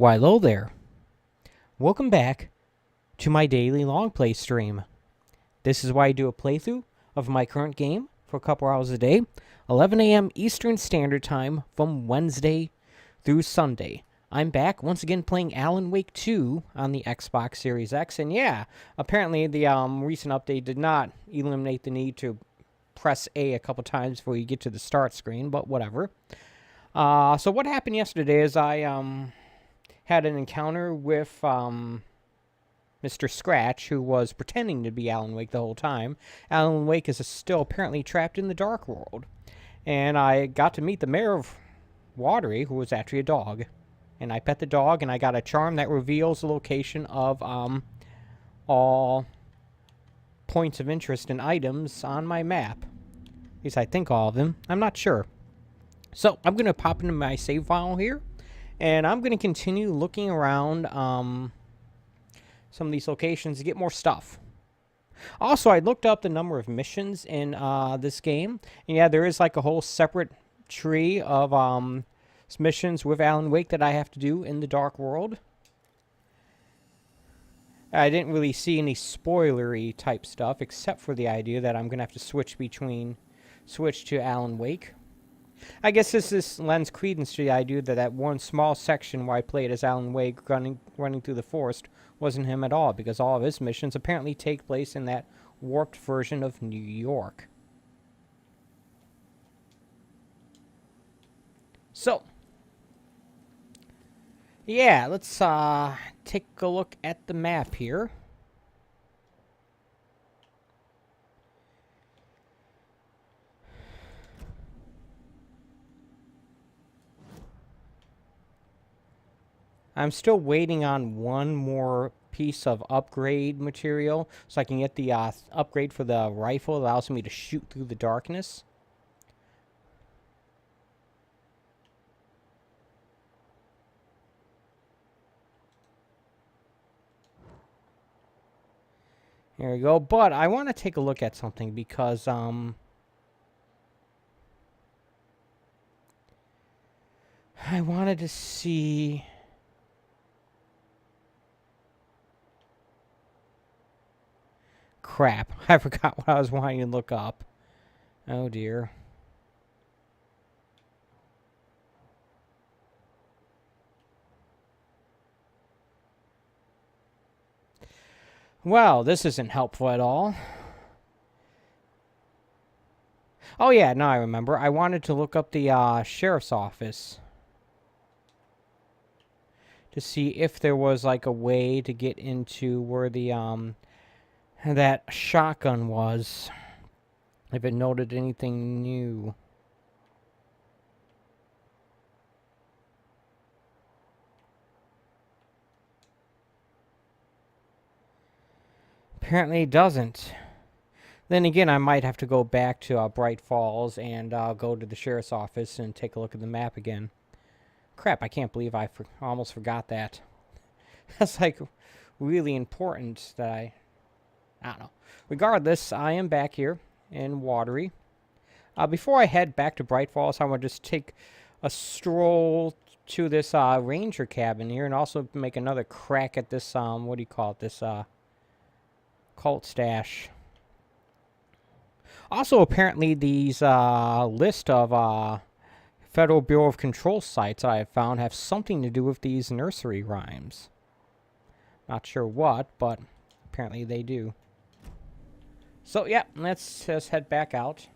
Why, hello there. Welcome back to my daily long play stream. This is why I do a playthrough of my current game for a couple hours a day, 11 a.m. Eastern Standard Time from Wednesday through Sunday. I'm back once again playing Alan Wake 2 on the Xbox Series X, and yeah, apparently the recent update did not eliminate the need to press A couple times before you get to the start screen, but whatever. So what happened yesterday is I had an encounter with Mr. Scratch, who was pretending to be Alan Wake the whole time. Alan Wake is still apparently trapped in the Dark World. And I got to meet the mayor of Watery, who was actually a dog. And I pet the dog, and I got a charm that reveals the location of all points of interest and items on my map. At least I think all of them. I'm not sure. So I'm going to pop into my save file here. And I'm going to continue looking around some of these locations to get more stuff. Also, I looked up the number of missions in this game. And yeah, there is like a whole separate tree of missions with Alan Wake that I have to do in the Dark World. I didn't really see any spoilery type stuff, except for the idea that I'm going to have to switch to Alan Wake. I guess this lends credence to the idea that that one small section where I played as Alan Wake running through the forest wasn't him at all, because all of his missions apparently take place in that warped version of New York. So, yeah, let's take a look at the map here. I'm still waiting on one more piece of upgrade material so I can get the upgrade for the rifle that allows me to shoot through the darkness. There we go. But I want to take a look at something because I wanted to see. Crap, I forgot what I was wanting to look up. Oh dear. Well, this isn't helpful at all. Oh yeah, now I remember. I wanted to look up the sheriff's office to see if there was like a way to get into where the that shotgun was, if it noted anything new. Apparently it doesn't. Then again, I might have to go back to Bright Falls and go to the sheriff's office and take a look at the map again. Crap, I can't believe I almost forgot that. That's like really important that I don't know. Regardless, I am back here in Watery. Before I head back to Bright Falls, I want to just take a stroll to this ranger cabin here and also make another crack at this, what do you call it, this cult stash. Also, apparently, these list of Federal Bureau of Control sites I have found have something to do with these nursery rhymes. Not sure what, but apparently they do. So, yeah, let's just head back out.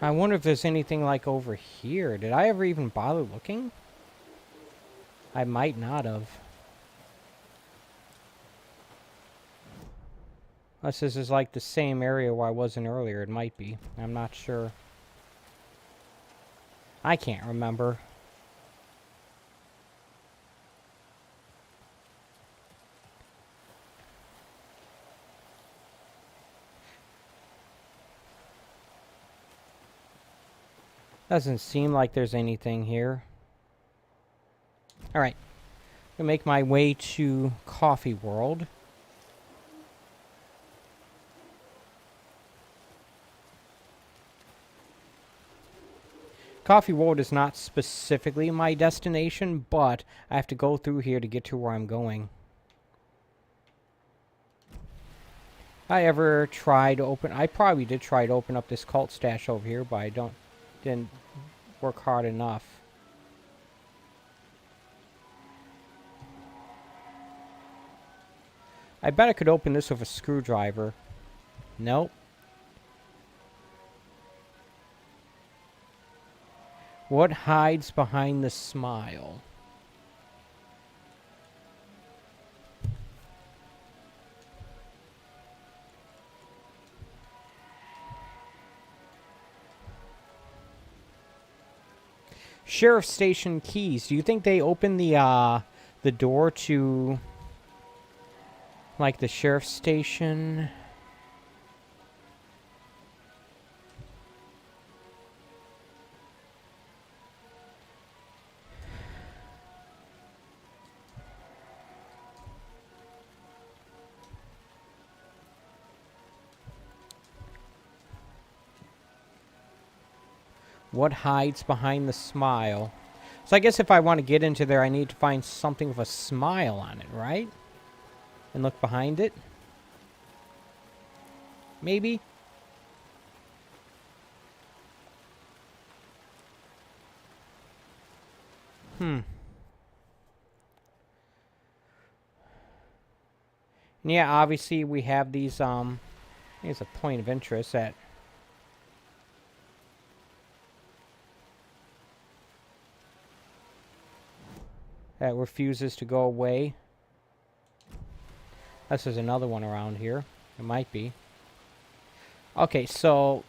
I wonder if there's anything like over here. Did I ever even bother looking? I might not have. Unless this is like the same area where I wasn't earlier. It might be. I'm not sure. I can't remember. Doesn't seem like there's anything here. Alright. I'm gonna make my way to Coffee World. Coffee World is not specifically my destination, but I have to go through here to get to where I'm going. I probably did try to open up this cult stash over here, but didn't work hard enough. I bet I could open this with a screwdriver. Nope. What hides behind the smile? Sheriff station keys. Do you think they open the door to like the sheriff station? What hides behind the smile? So I guess if I want to get into there, I need to find something with a smile on it, right? And look behind it? Maybe? Yeah, obviously we have these, here's a point of interest that refuses to go away. This is another one around here. It might be. Okay, so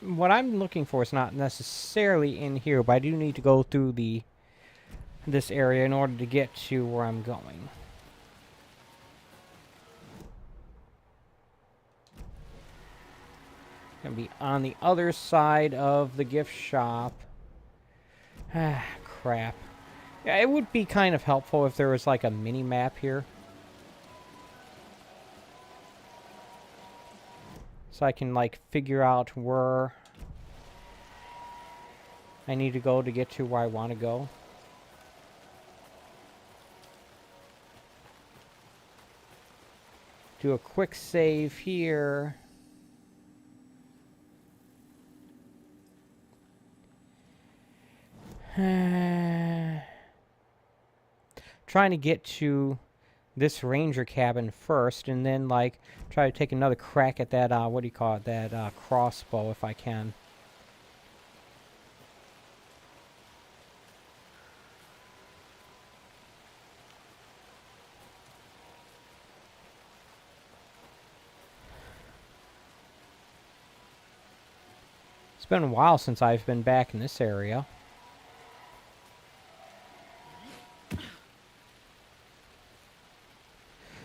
what I'm looking for is not necessarily in here, but I do need to go through this area in order to get to where I'm going. Gonna be on the other side of the gift shop. Ah, crap. Yeah, it would be kind of helpful if there was like a mini map here. So I can like figure out where I need to go to get to where I want to go. Do a quick save here. Trying to get to this ranger cabin first, and then like try to take another crack at that what do you call it, that crossbow if I can. It's been a while since I've been back in this area.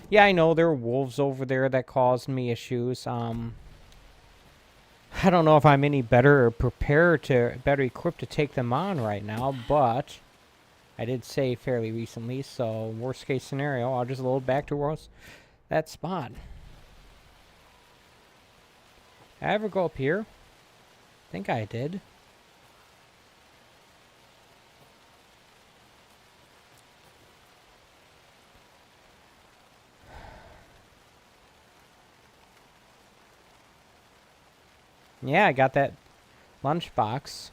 Yeah, I know there were wolves over there that caused me issues. I don't know if I'm any better or better equipped to take them on right now, but I did save fairly recently, so worst case scenario, I'll just load back towards that spot. Did I ever go up here? I think I did. Yeah, I got that lunchbox.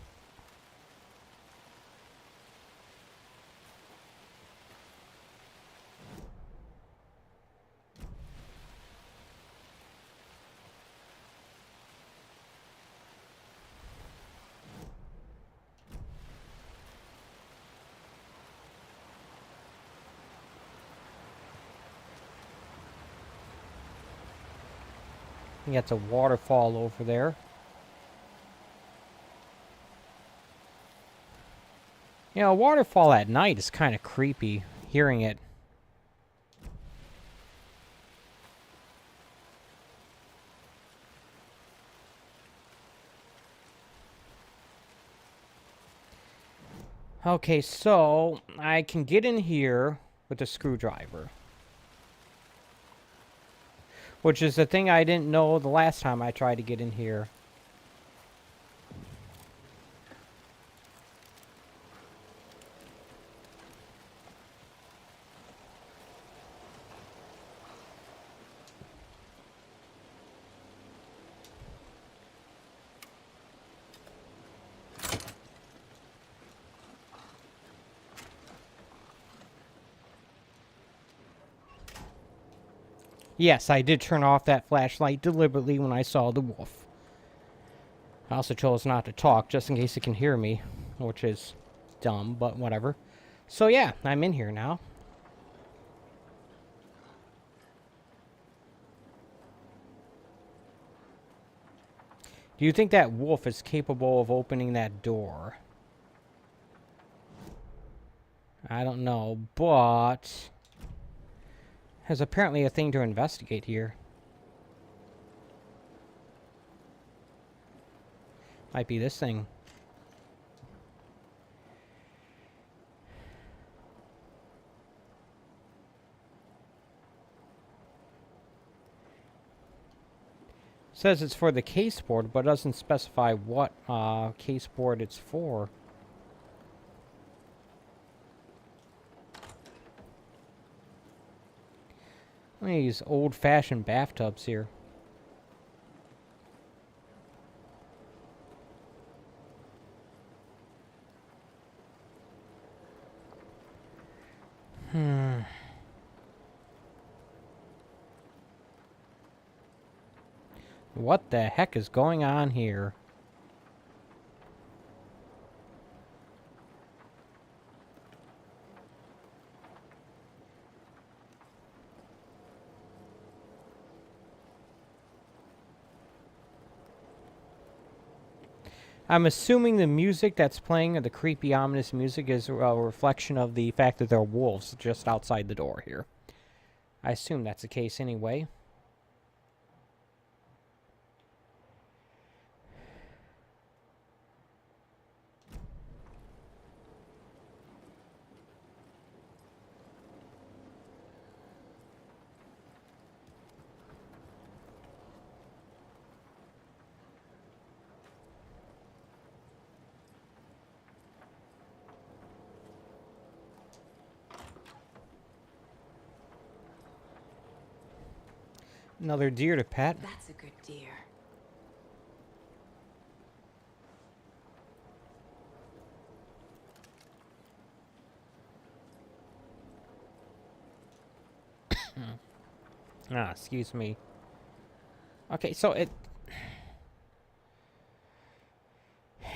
I think that's a waterfall over there. You know, a waterfall at night is kind of creepy, hearing it. Okay, so I can get in here with a screwdriver. Which is the thing I didn't know the last time I tried to get in here. Yes, I did turn off that flashlight deliberately when I saw the wolf. I also chose not to talk, just in case it can hear me, which is dumb, but whatever. So yeah, I'm in here now. Do you think that wolf is capable of opening that door? I don't know, but there's apparently a thing to investigate here. Might be this thing. Says it's for the case board, but doesn't specify what case board it's for. Look at these old-fashioned bathtubs here. What the heck is going on here? I'm assuming the music that's playing, or the creepy, ominous music, is a reflection of the fact that there are wolves just outside the door here. I assume that's the case anyway. Another deer to pet. That's a good deer. Excuse me. Okay, so it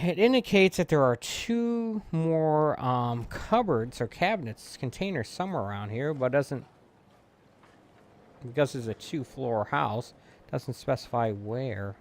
indicates that there are two more cupboards or cabinets, containers somewhere around here, but doesn't, because it's a two-floor house, doesn't specify where.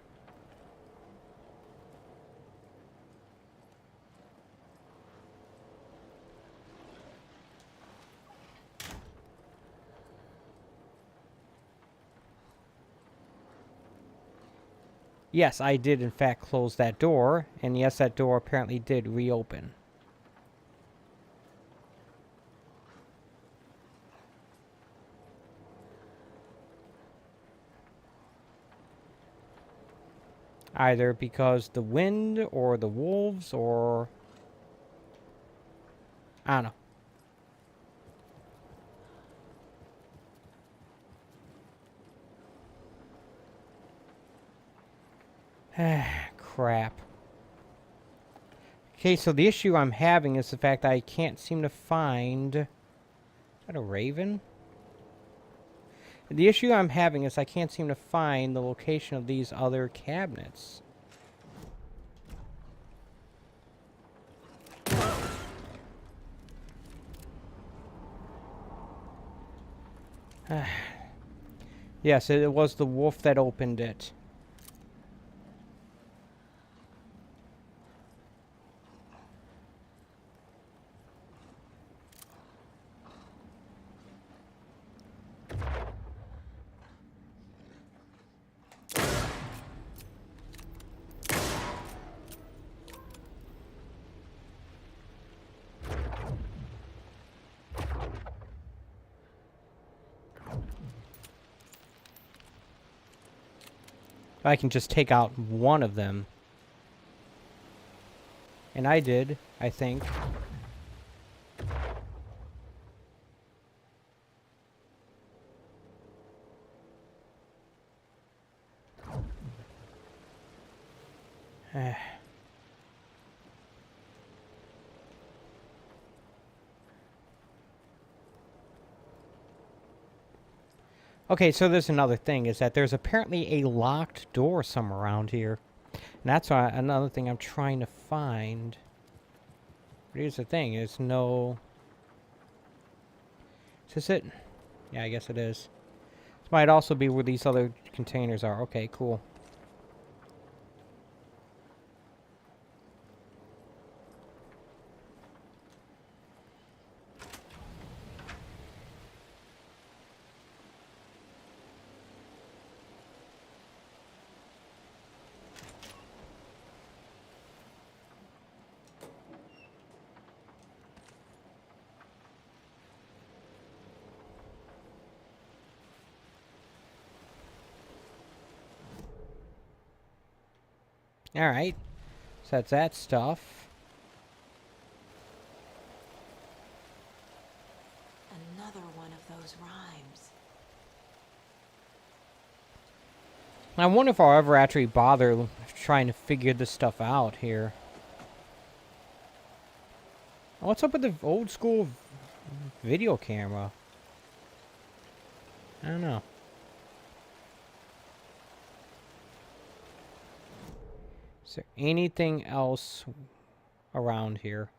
Yes, I did in fact close that door, and yes, that door apparently did reopen. Either because the wind, or the wolves, or I don't know. Crap. Okay, so the issue I'm having is the fact I can't seem to find... Is that a raven? The issue I'm having is I can't seem to find the location of these other cabinets. Yes, it was the wolf that opened it. I can just take out one of them. And I did, I think. Okay, so there's another thing, is that there's apparently a locked door somewhere around here. And that's another thing I'm trying to find. But here's the thing, there's no... Is this it? Yeah, I guess it is. This might also be where these other containers are. Okay, cool. Alright. So that's that stuff. Another one of those rhymes. I wonder if I'll ever actually bother trying to figure this stuff out here. What's up with the old school video camera? I don't know. Is there anything else around here?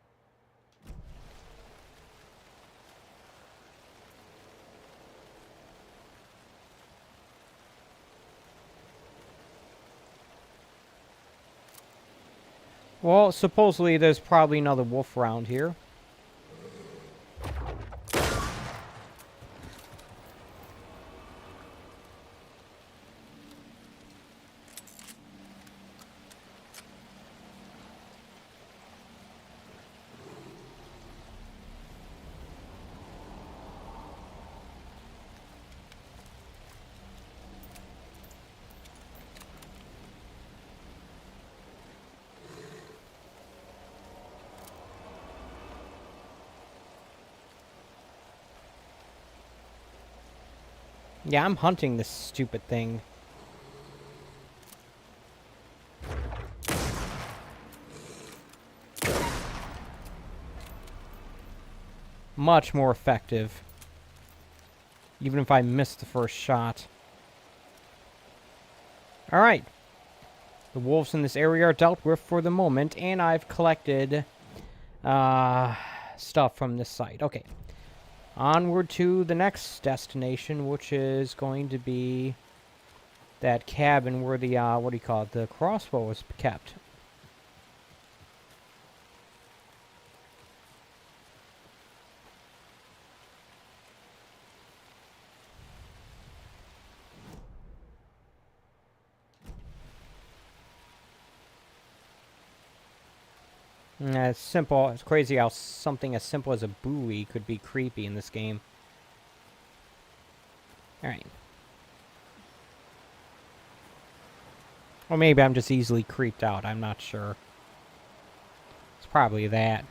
Well, supposedly there's probably another wolf around here. Yeah, I'm hunting this stupid thing. Much more effective. Even if I miss the first shot. Alright. The wolves in this area are dealt with for the moment, and I've collected stuff from this site. Okay. Onward to the next destination, which is going to be that cabin where the, what do you call it, the crossbow was kept. It's simple. It's crazy how something as simple as a buoy could be creepy in this game. Alright. Or maybe I'm just easily creeped out. I'm not sure. It's probably that.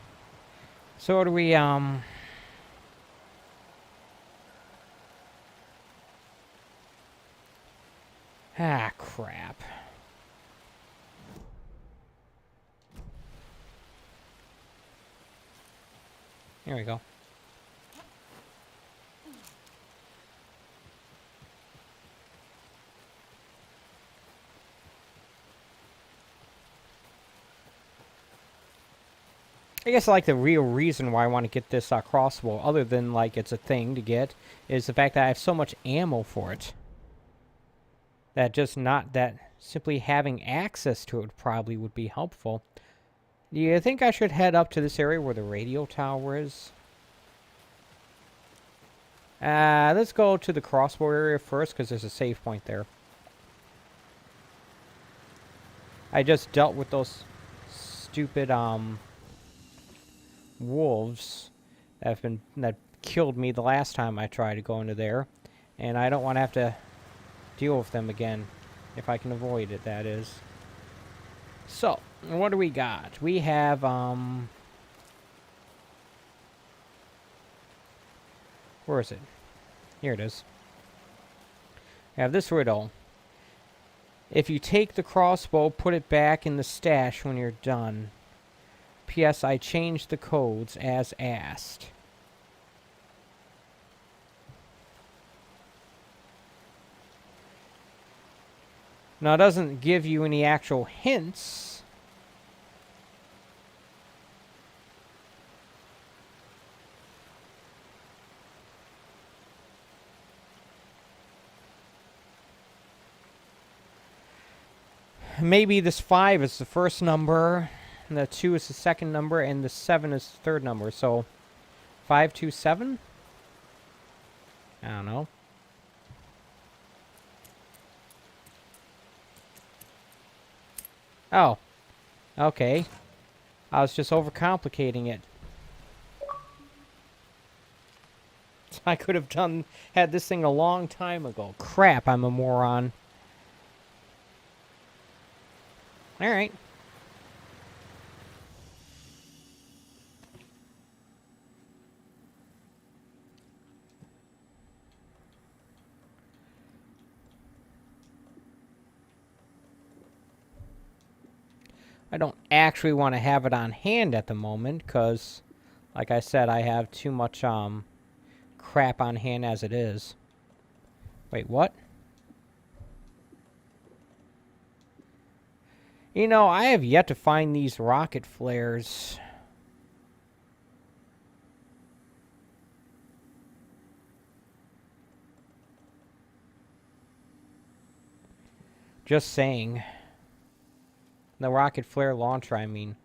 So what do we, Ah, crap. Here we go. I guess like the real reason why I want to get this crossbow, other than like it's a thing to get, is the fact that I have so much ammo for it. That just not that simply having access to it probably would be helpful. Do you think I should head up to this area where the radio tower is? Let's go to the crossbow area first, because there's a save point there. I just dealt with those stupid, wolves that killed me the last time I tried to go into there. And I don't want to have to deal with them again. If I can avoid it, that is. So, what do we got? We have, where is it? Here it is. I have this riddle. If you take the crossbow, put it back in the stash when you're done. P.S. I changed the codes as asked. Now, it doesn't give you any actual hints. Maybe this 5 is the first number, and the 2 is the second number, and the 7 is the third number. So, 527? I don't know. Oh. Okay. I was just overcomplicating it. I could have had this thing a long time ago. Crap, I'm a moron. Alright. I don't actually want to have it on hand at the moment, because, like I said, I have too much, crap on hand as it is. Wait, what? You know, I have yet to find these rocket flares. Just saying. The rocket flare launcher, I mean.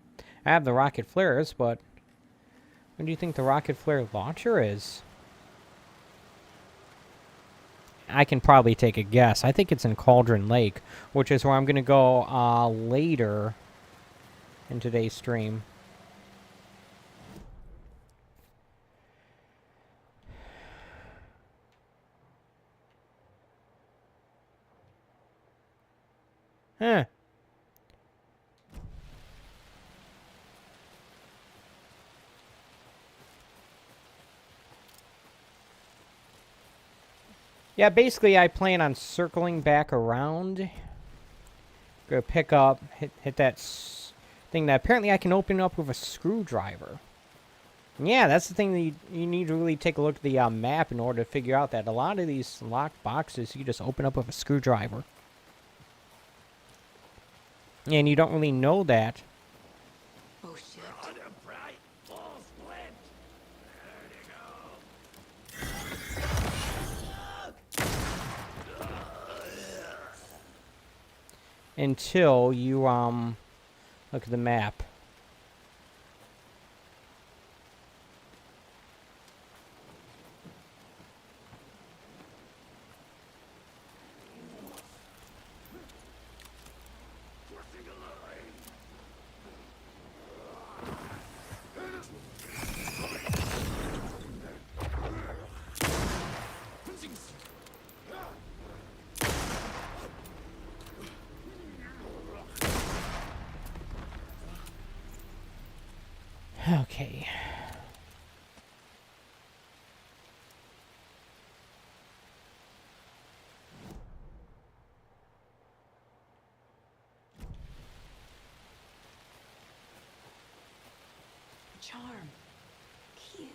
I have the rocket flares, but what do you think the rocket flare launcher is? I can probably take a guess. I think it's in Cauldron Lake, which is where I'm going to go later in today's stream. Huh. Yeah, basically I plan on circling back around. Go pick up, hit that thing that apparently I can open up with a screwdriver. And yeah, that's the thing that you need to really take a look at the map in order to figure out that a lot of these locked boxes you just open up with a screwdriver. And you don't really know that. Oh shit. Until you look at the map. Okay. Charm. Cute.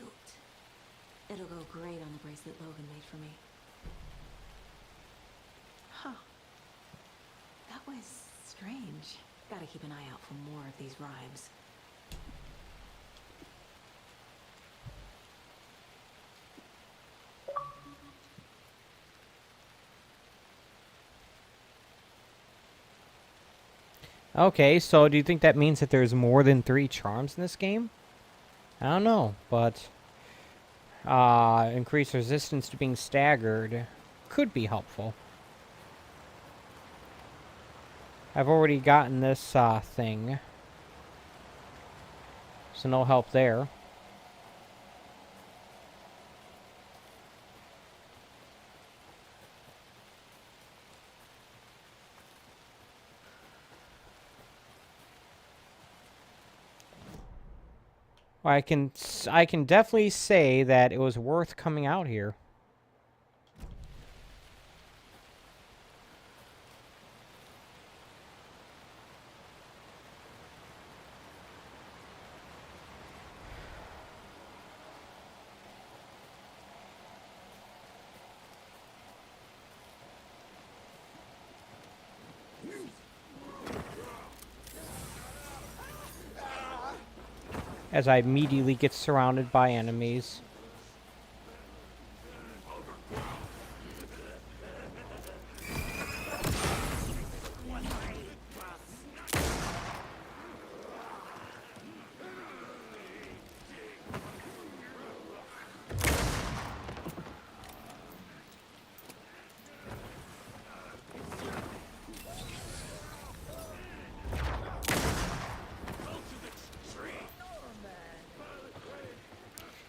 It'll go great on the bracelet Logan made for me. Huh. That was strange. Gotta keep an eye out for more of these rhymes. Okay, so do you think that means that there's more than 3 charms in this game? I don't know, but increased resistance to being staggered could be helpful. I've already gotten this thing, so no help there. I can definitely say that it was worth coming out here. As I immediately get surrounded by enemies.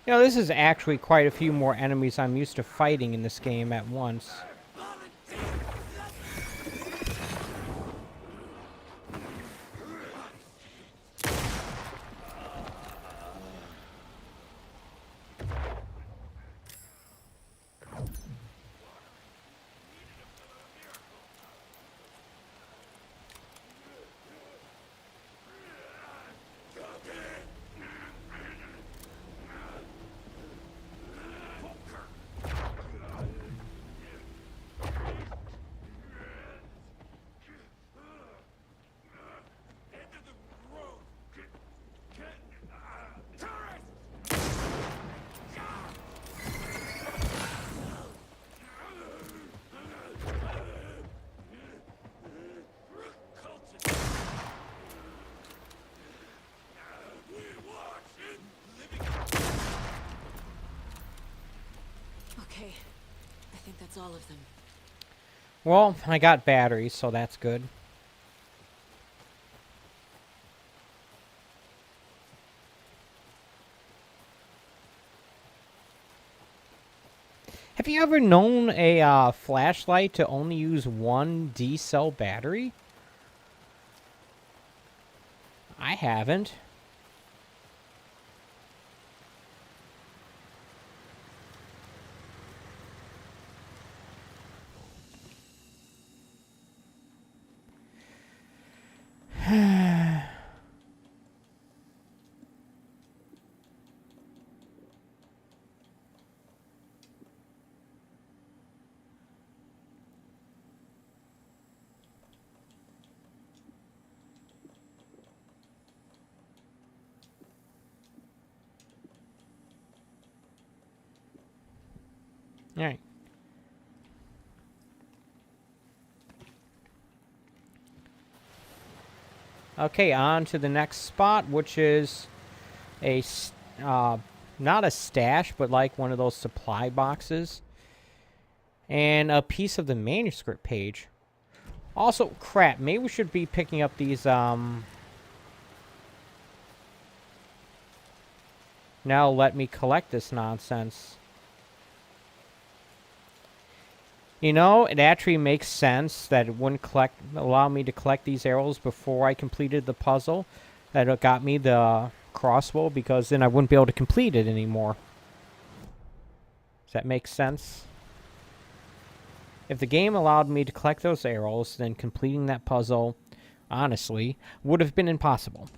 You know, this is actually quite a few more enemies I'm used to fighting in this game at once. Okay, I think that's all of them. Well, I got batteries, so that's good. Have you ever known a flashlight to only use one D-cell battery? I haven't. All right. Okay, on to the next spot, which is a not a stash, but like one of those supply boxes, and a piece of the manuscript page. Also, crap, maybe we should be picking up these now let me collect this nonsense. You know, it actually makes sense that it wouldn't allow me to collect these arrows before I completed the puzzle. That it got me the crossbow, because then I wouldn't be able to complete it anymore. Does that make sense? If the game allowed me to collect those arrows, then completing that puzzle, honestly, would have been impossible.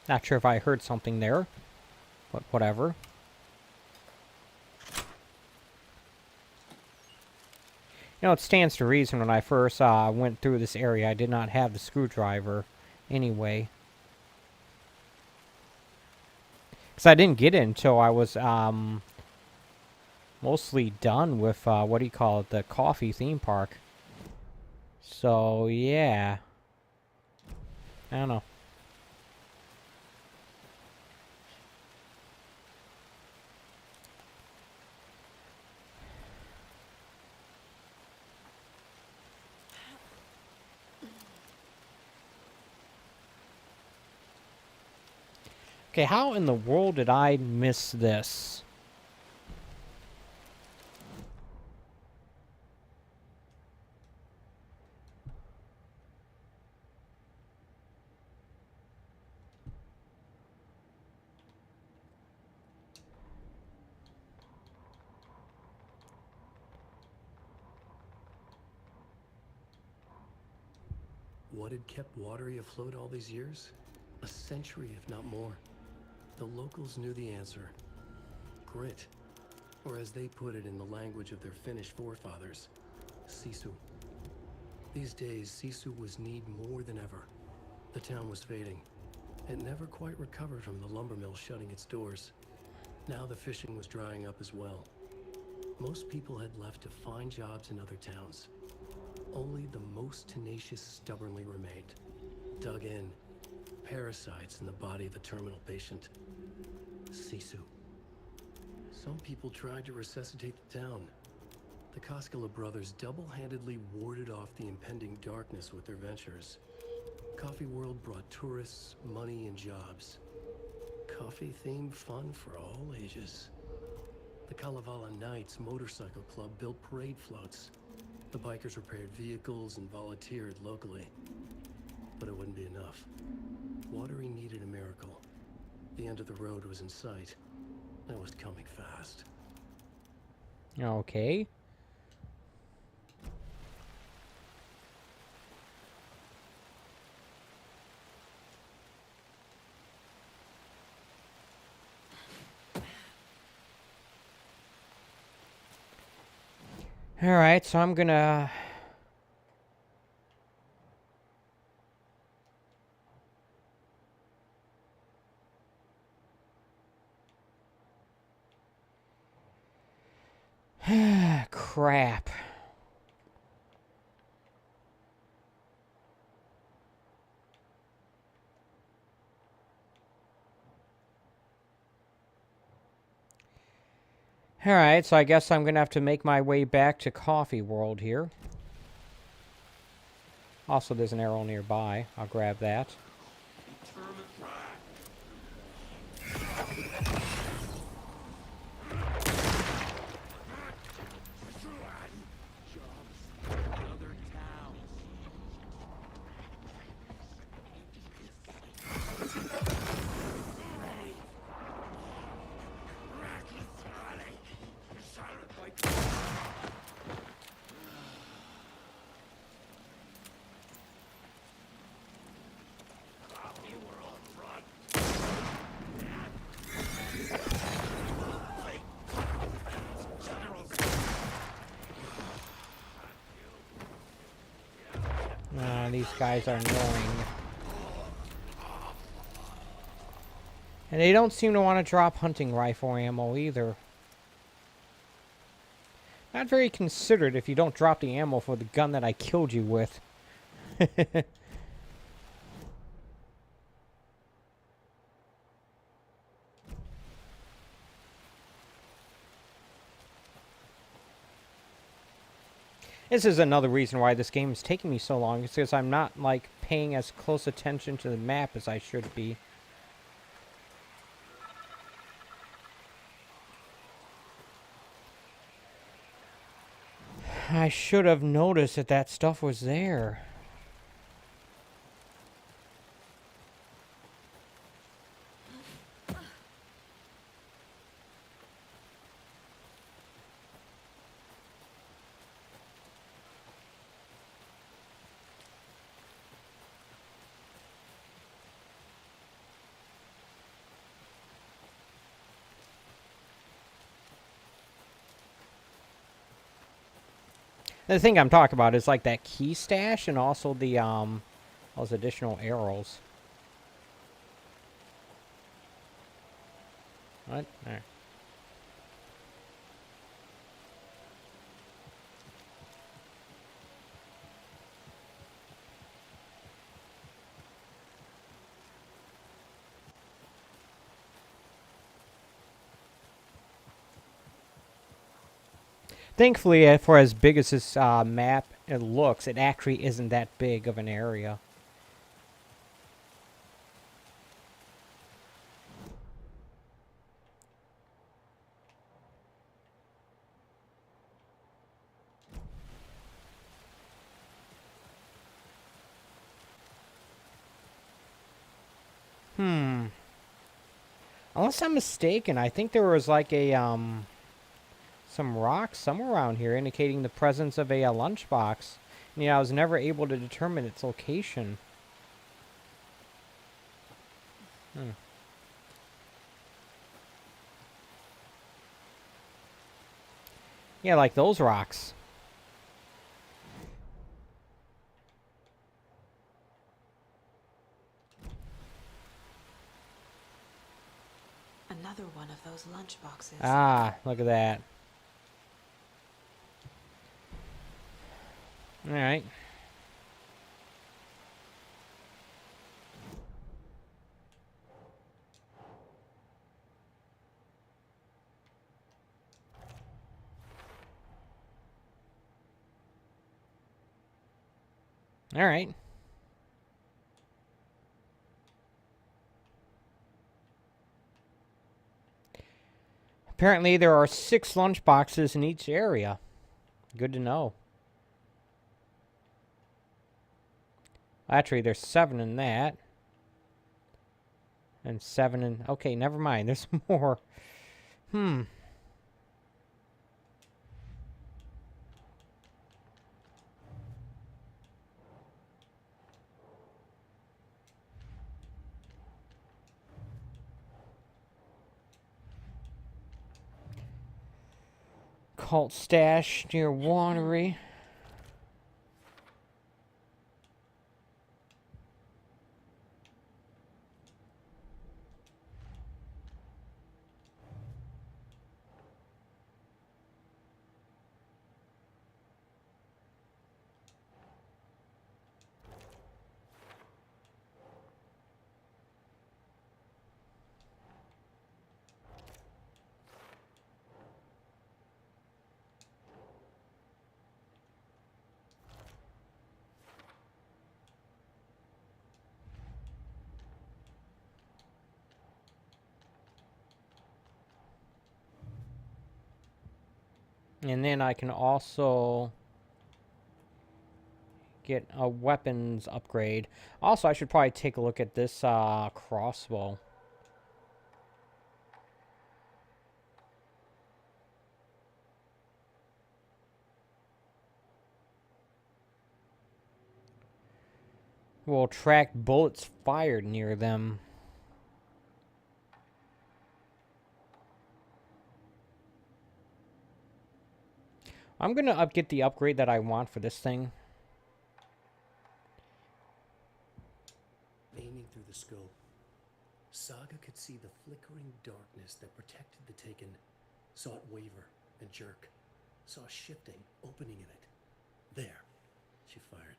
Not sure if I heard something there, but whatever. You know, it stands to reason when I first went through this area, I did not have the screwdriver anyway. Because I didn't get it until I was mostly done with, what do you call it, the coffee theme park. So, yeah. I don't know. Okay, how in the world did I miss this? What had kept Watery afloat all these years? A century, if not more. The locals knew the answer. Grit. Or as they put it in the language of their Finnish forefathers, Sisu. These days, Sisu was needed more than ever. The town was fading. It never quite recovered from the lumber mill shutting its doors. Now the fishing was drying up as well. Most people had left to find jobs in other towns. Only the most tenacious stubbornly remained. Dug in. Parasites in the body of a terminal patient. Sisu. Some people tried to resuscitate the town. The Koskela brothers double-handedly warded off the impending darkness with their ventures. Coffee World brought tourists, money, and jobs. Coffee-themed fun for all ages. The Kalevala Knights Motorcycle Club built parade floats. The bikers repaired vehicles and volunteered locally. But it wouldn't be enough. Watery needed a miracle. The end of the road was in sight. It was coming fast. Okay. Alright, so I'm gonna... Crap. Alright, so I guess I'm gonna have to make my way back to Coffee World here. Also, there's an arrow nearby. I'll grab that. These guys are annoying. And they don't seem to want to drop hunting rifle ammo either. Not very considerate if you don't drop the ammo for the gun that I killed you with. This is another reason why this game is taking me so long. It's because I'm not, like, paying as close attention to the map as I should be. I should have noticed that that stuff was there. The thing I'm talking about is like that key stash and also the those additional arrows. What? There. Thankfully, for as big as this map it looks, it actually isn't that big of an area. Unless I'm mistaken, I think there was like a some rocks somewhere around here indicating the presence of a lunchbox. And, I was never able to determine its location. Yeah, like those rocks. Another one of those lunch boxes. Ah, look at that. All right. All right. Apparently, there are 6 lunch boxes in each area. Good to know. Actually, there's 7 in that. And 7 in... Okay, never mind. There's more. Cult stash near Watery. And then I can also get a weapons upgrade. Also, I should probably take a look at this crossbow. Will track bullets fired near them. I'm going to get the upgrade that I want for this thing. Aiming through the scope, Saga could see the flickering darkness that protected the Taken, saw it waver and jerk, saw a shifting opening in it. There, she fired,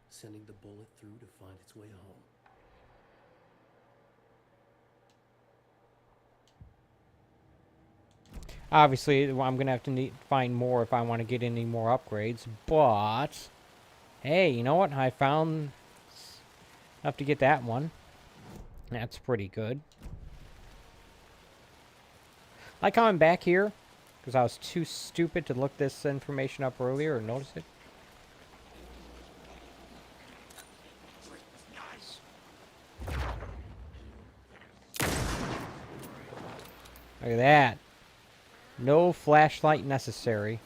sending the bullet through to find its way home. Obviously, I'm going to have to find more if I want to get any more upgrades. But, hey, you know what? I found enough to get that one. That's pretty good. I like how I'm back here, because I was too stupid to look this information up earlier or notice it. Look at that. No flashlight necessary.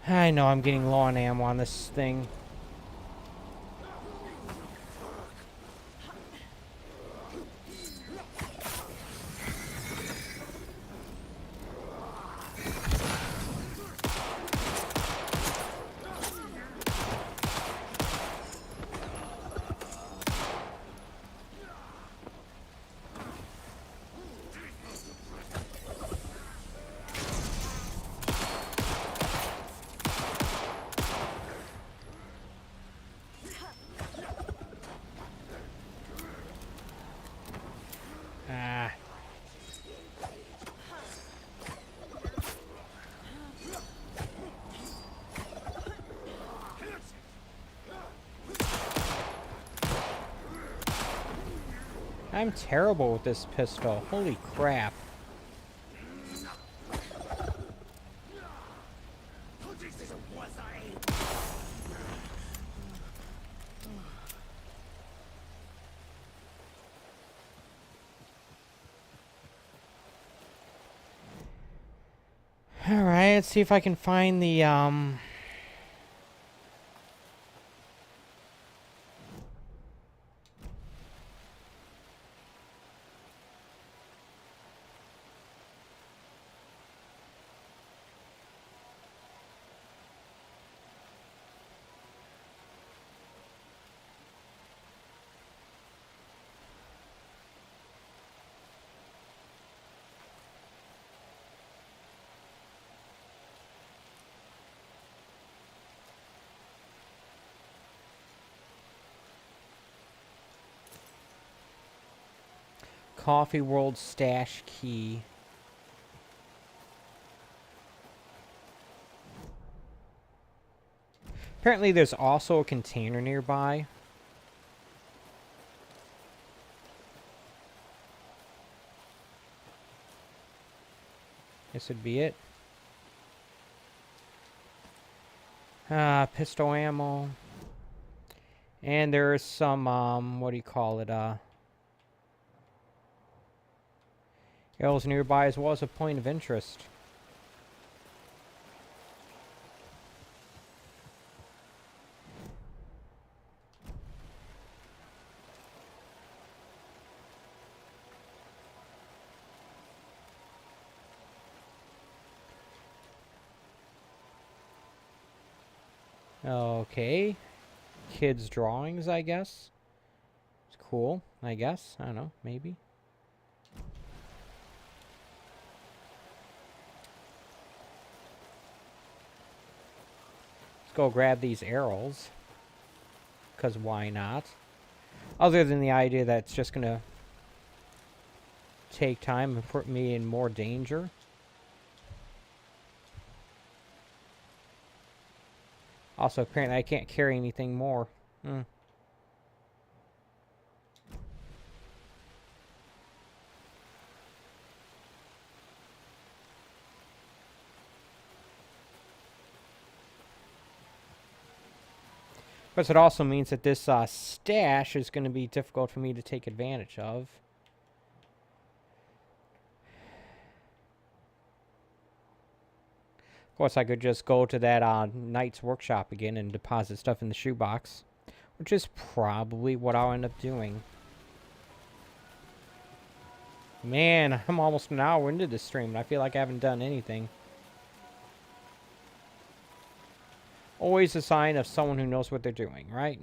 I know I'm getting low on ammo on this thing. I'm terrible with this pistol. Holy crap. Alright, let's see if I can find the, Coffee World stash key. Apparently there's also a container nearby. This would be it. Pistol ammo. And there's some, what do you call it, arrows nearby as well as a point of interest. Okay. Kids' drawings, I guess. It's cool, I guess. I don't know, maybe. Let's go grab these arrows. Because why not? Other than the idea that it's just going to take time and put me in more danger. Also, apparently I can't carry anything more. But it also means that this stash is going to be difficult for me to take advantage of. Of course, I could just go to that Knight's Workshop again and deposit stuff in the shoebox, which is probably what I'll end up doing. Man, I'm almost an hour into this stream, and I feel like I haven't done anything. Always a sign of someone who knows what they're doing, right?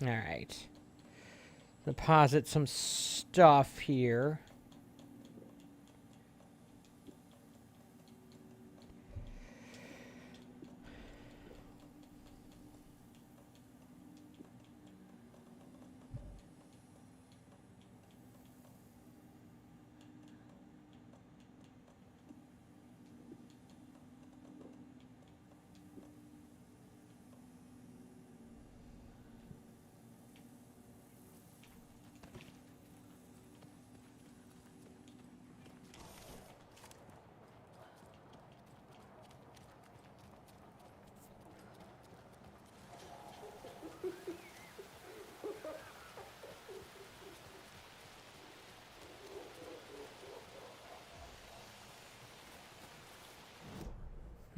Alright. Deposit some stuff here.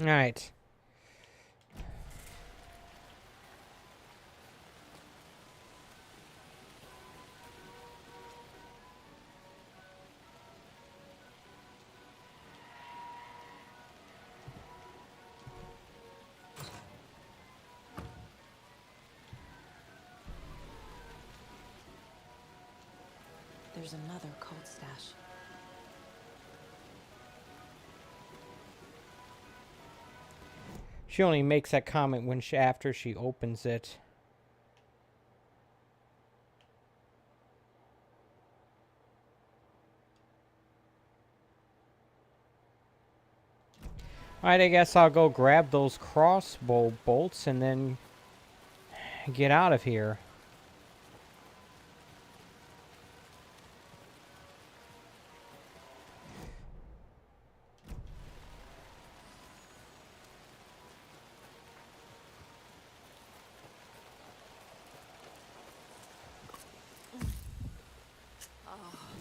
Alright. There's another cult stash. She only makes that comment when after she opens it. Alright, I guess I'll go grab those crossbow bolts and then get out of here.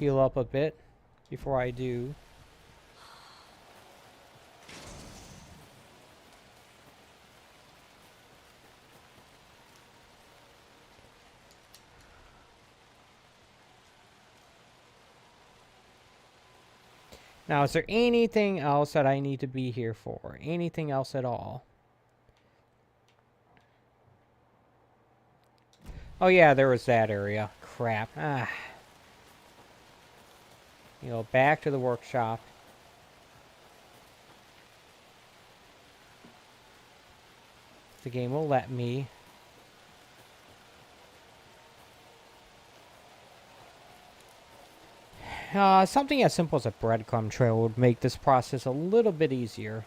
Heal up a bit before I do. Now, is there anything else that I need to be here for? Anything else at all? Oh yeah, there was that area. Crap. Ah. You know, back to the workshop. The game will let me. Something as simple as a breadcrumb trail would make this process a little bit easier.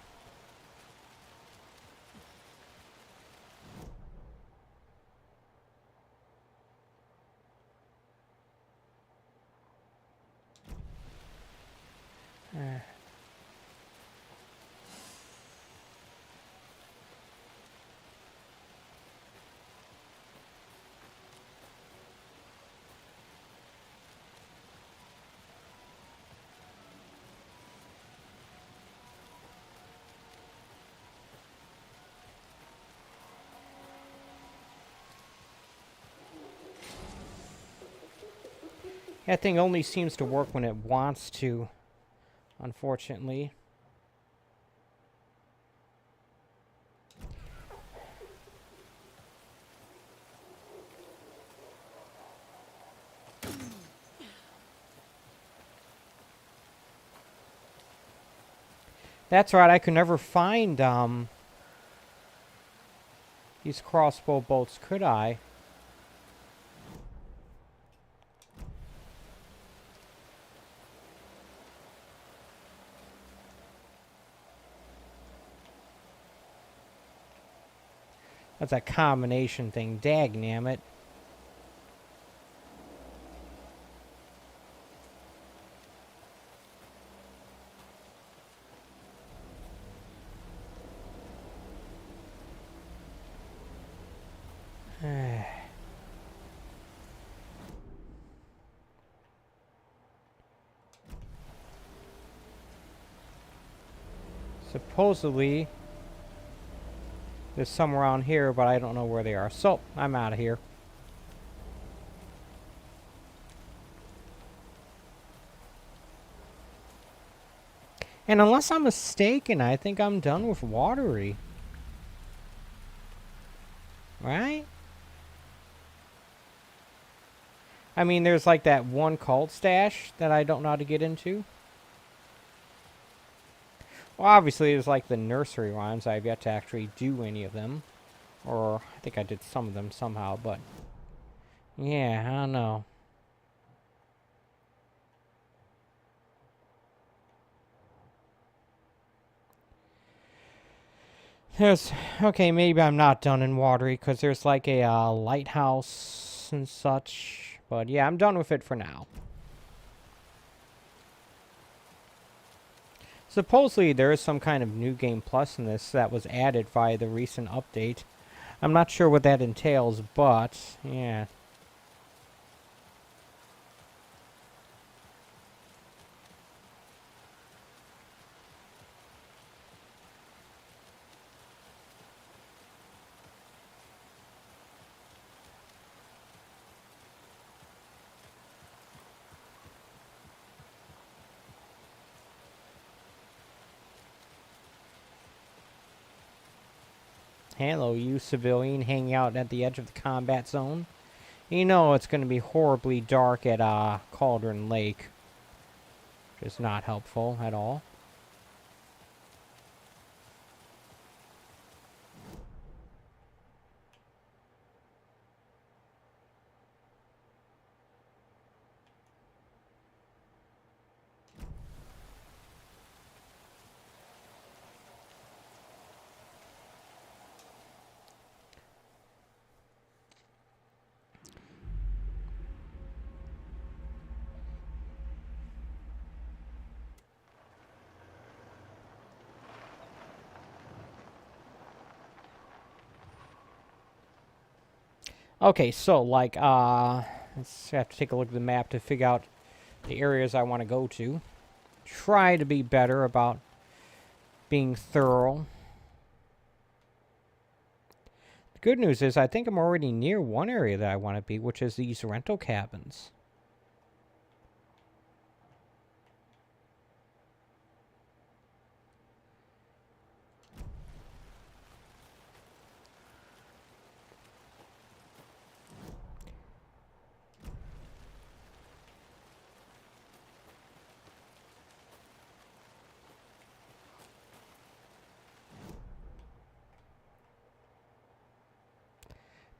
That thing only seems to work when it wants to, unfortunately. That's right, I could never find these crossbow bolts, could I? That's a combination thing, dagnammit. Supposedly, there's some around here, but I don't know where they are. So, I'm out of here. And unless I'm mistaken, I think I'm done with Watery. Right? I mean, there's like that one cult stash that I don't know how to get into. Well, obviously, there's like the nursery rhymes. I've yet to actually do any of them. Or, I think I did some of them somehow, but... yeah, I don't know. There's... okay, maybe I'm not done in Watery, because there's like a lighthouse and such. But yeah, I'm done with it for now. Supposedly, there is some kind of new game plus in this that was added via the recent update. I'm not sure what that entails, but, yeah. Hello, you civilian hanging out at the edge of the combat zone. You know it's going to be horribly dark at Cauldron Lake. Which is not helpful at all. Okay, so, like, let's have to take a look at the map to figure out the areas I want to go to. Try to be better about being thorough. The good news is I think I'm already near one area that I want to be, which is these rental cabins.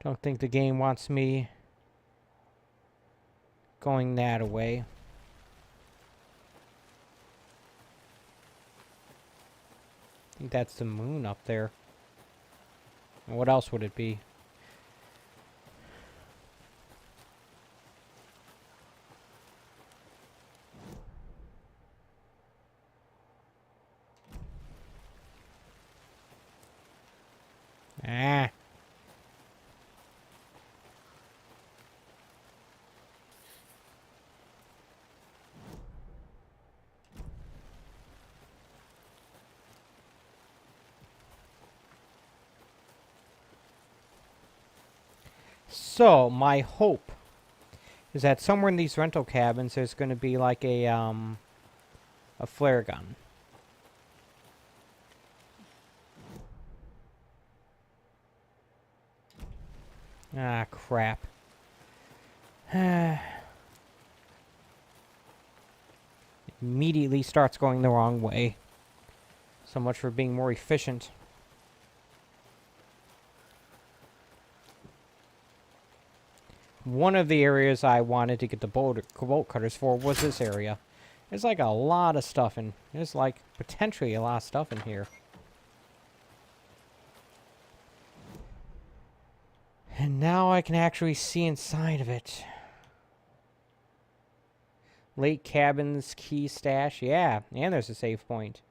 Don't think the game wants me going that way. I think that's the moon up there. And what else would it be? Ah. So, my hope is that somewhere in these rental cabins there's going to be like a flare gun. Ah, crap. Immediately starts going the wrong way. So much for being more efficient. One of the areas I wanted to get the bolt cutters for was this area. There's like a lot of stuff in... There's like potentially a lot of stuff in here. And now I can actually see inside of it. Lake cabins, key stash. Yeah, and there's a save point.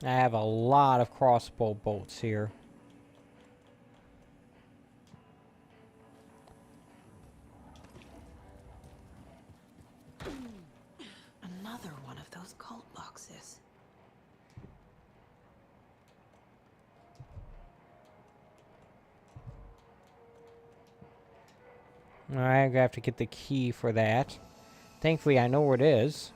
I have a lot of crossbow bolts here. Another one of those cult boxes. Alright, I'm gonna have to get the key for that. Thankfully, I know where it is.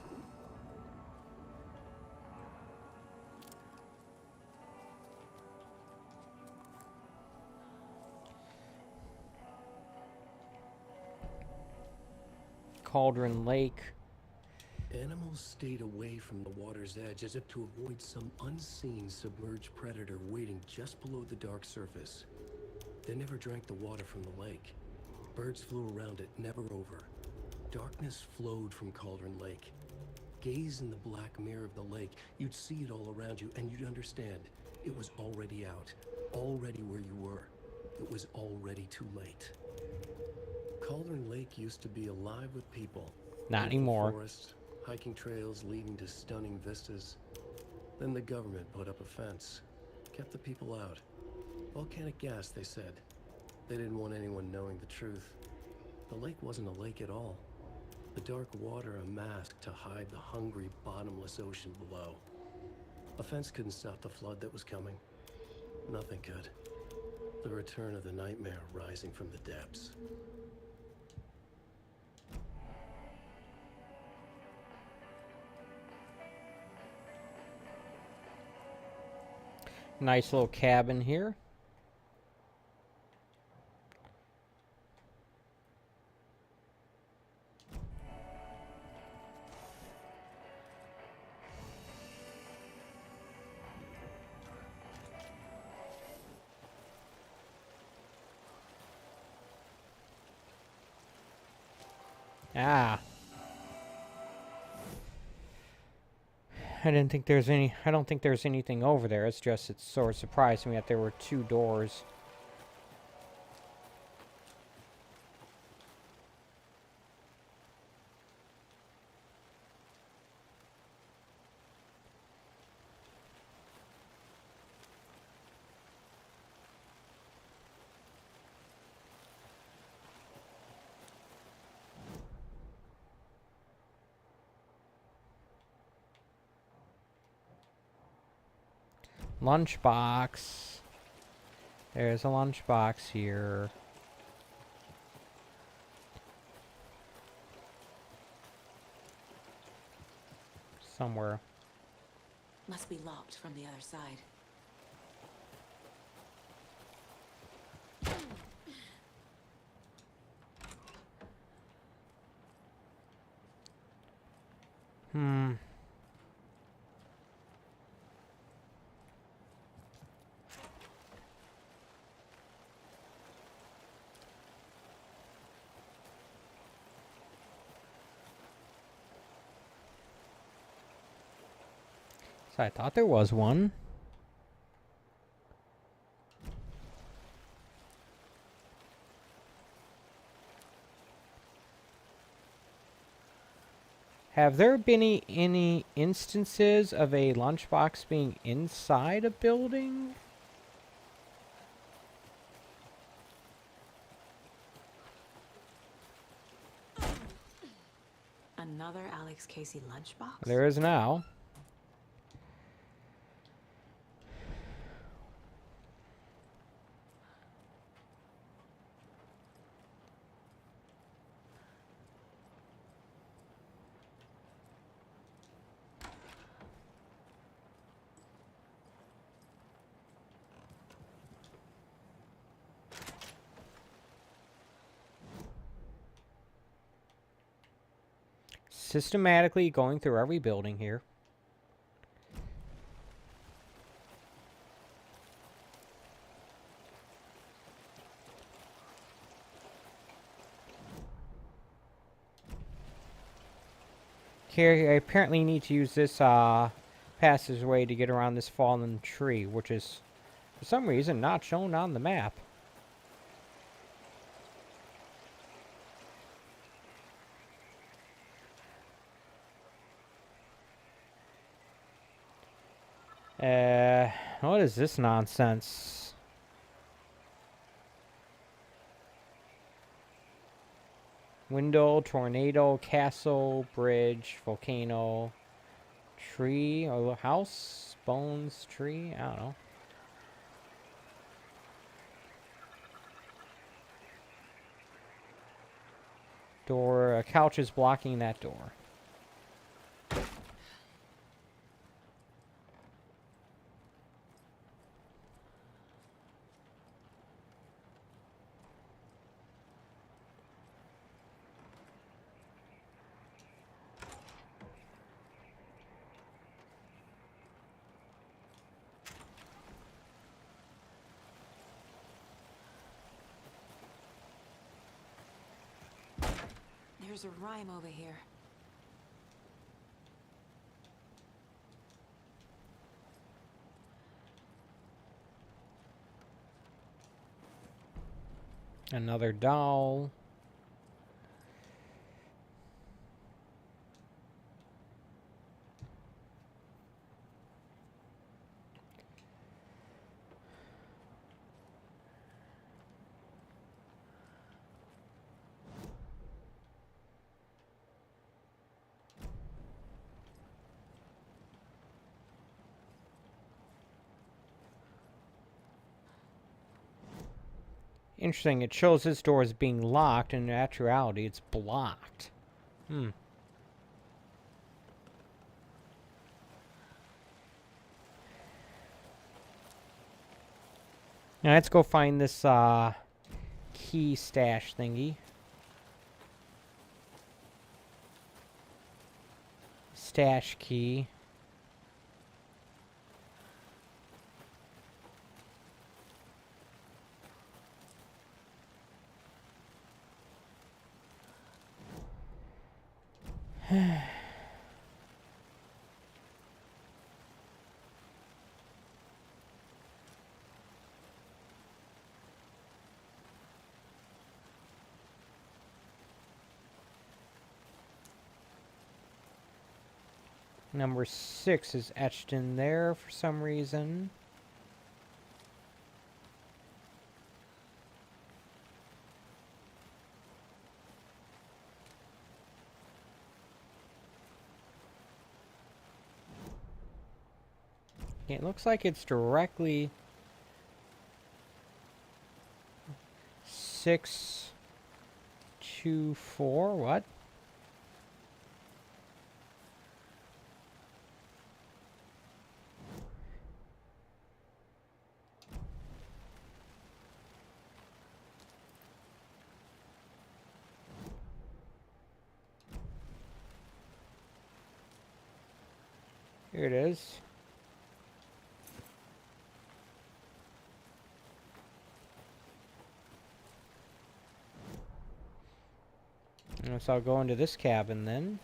Cauldron Lake. Animals stayed away from the water's edge as if to avoid some unseen submerged predator waiting just below the dark surface. They never drank the water from the lake. Birds flew around it, never over. Darkness flowed from Cauldron Lake. Gaze in the black mirror of the lake, you'd see it all around you, and you'd understand. It was already out, already where you were. It was already too late. Cauldron Lake used to be alive with people. Not Beautiful anymore. Forests, hiking trails leading to stunning vistas. Then the government put up a fence, kept the people out. Volcanic gas, they said. They didn't want anyone knowing the truth. The lake wasn't a lake at all. The dark water a mask to hide the hungry, bottomless ocean below. A fence couldn't stop the flood that was coming. Nothing could. The return of the nightmare rising from the depths. Nice little cabin here. Ah. I don't think there's anything over there. It's just, it's sort of surprised me that there were 2 doors. Lunchbox. There's a lunchbox here. Somewhere. Must be locked from the other side. Hmm. So I thought there was one. Have there been any instances of a lunchbox being inside a building? Another Alex Casey lunchbox? There is now. Systematically going through every building here. Here, I apparently need to use this passageway to get around this fallen tree, which is, for some reason, not shown on the map. What is this nonsense? Window, tornado, castle, bridge, volcano, tree, or house, bones, tree, I don't know. Door, a couch is blocking that door. There's a rhyme over here. Another doll. Interesting. It shows this door as being locked, and in actuality, it's blocked. Hmm. Now let's go find this key stash thingy. Stash key. Number 6 is etched in there for some reason. It looks like it's directly 624. What? Here it is. So I'll go into this cabin then.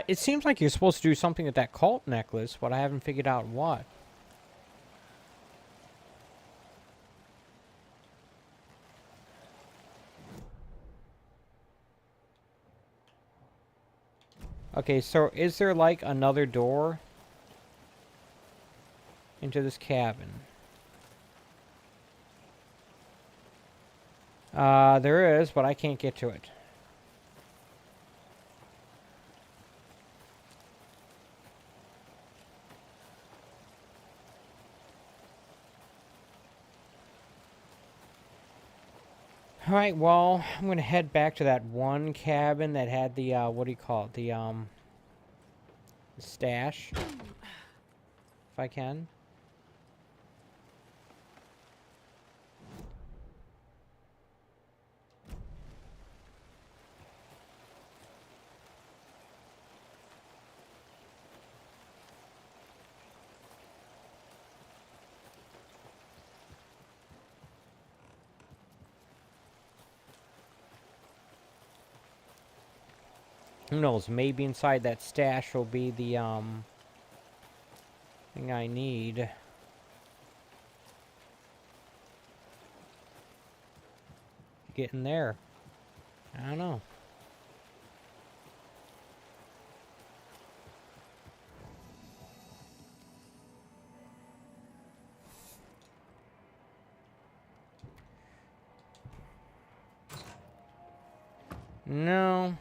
It seems like you're supposed to do something with that cult necklace, but I haven't figured out what. Okay, so is there like another door into this cabin? There is, but I can't get to it. Alright, well, I'm gonna head back to that one cabin that had the, what do you call it? The stash. If I can. Who knows, maybe inside that stash will be the, thing I need. Get in there. I don't know. No.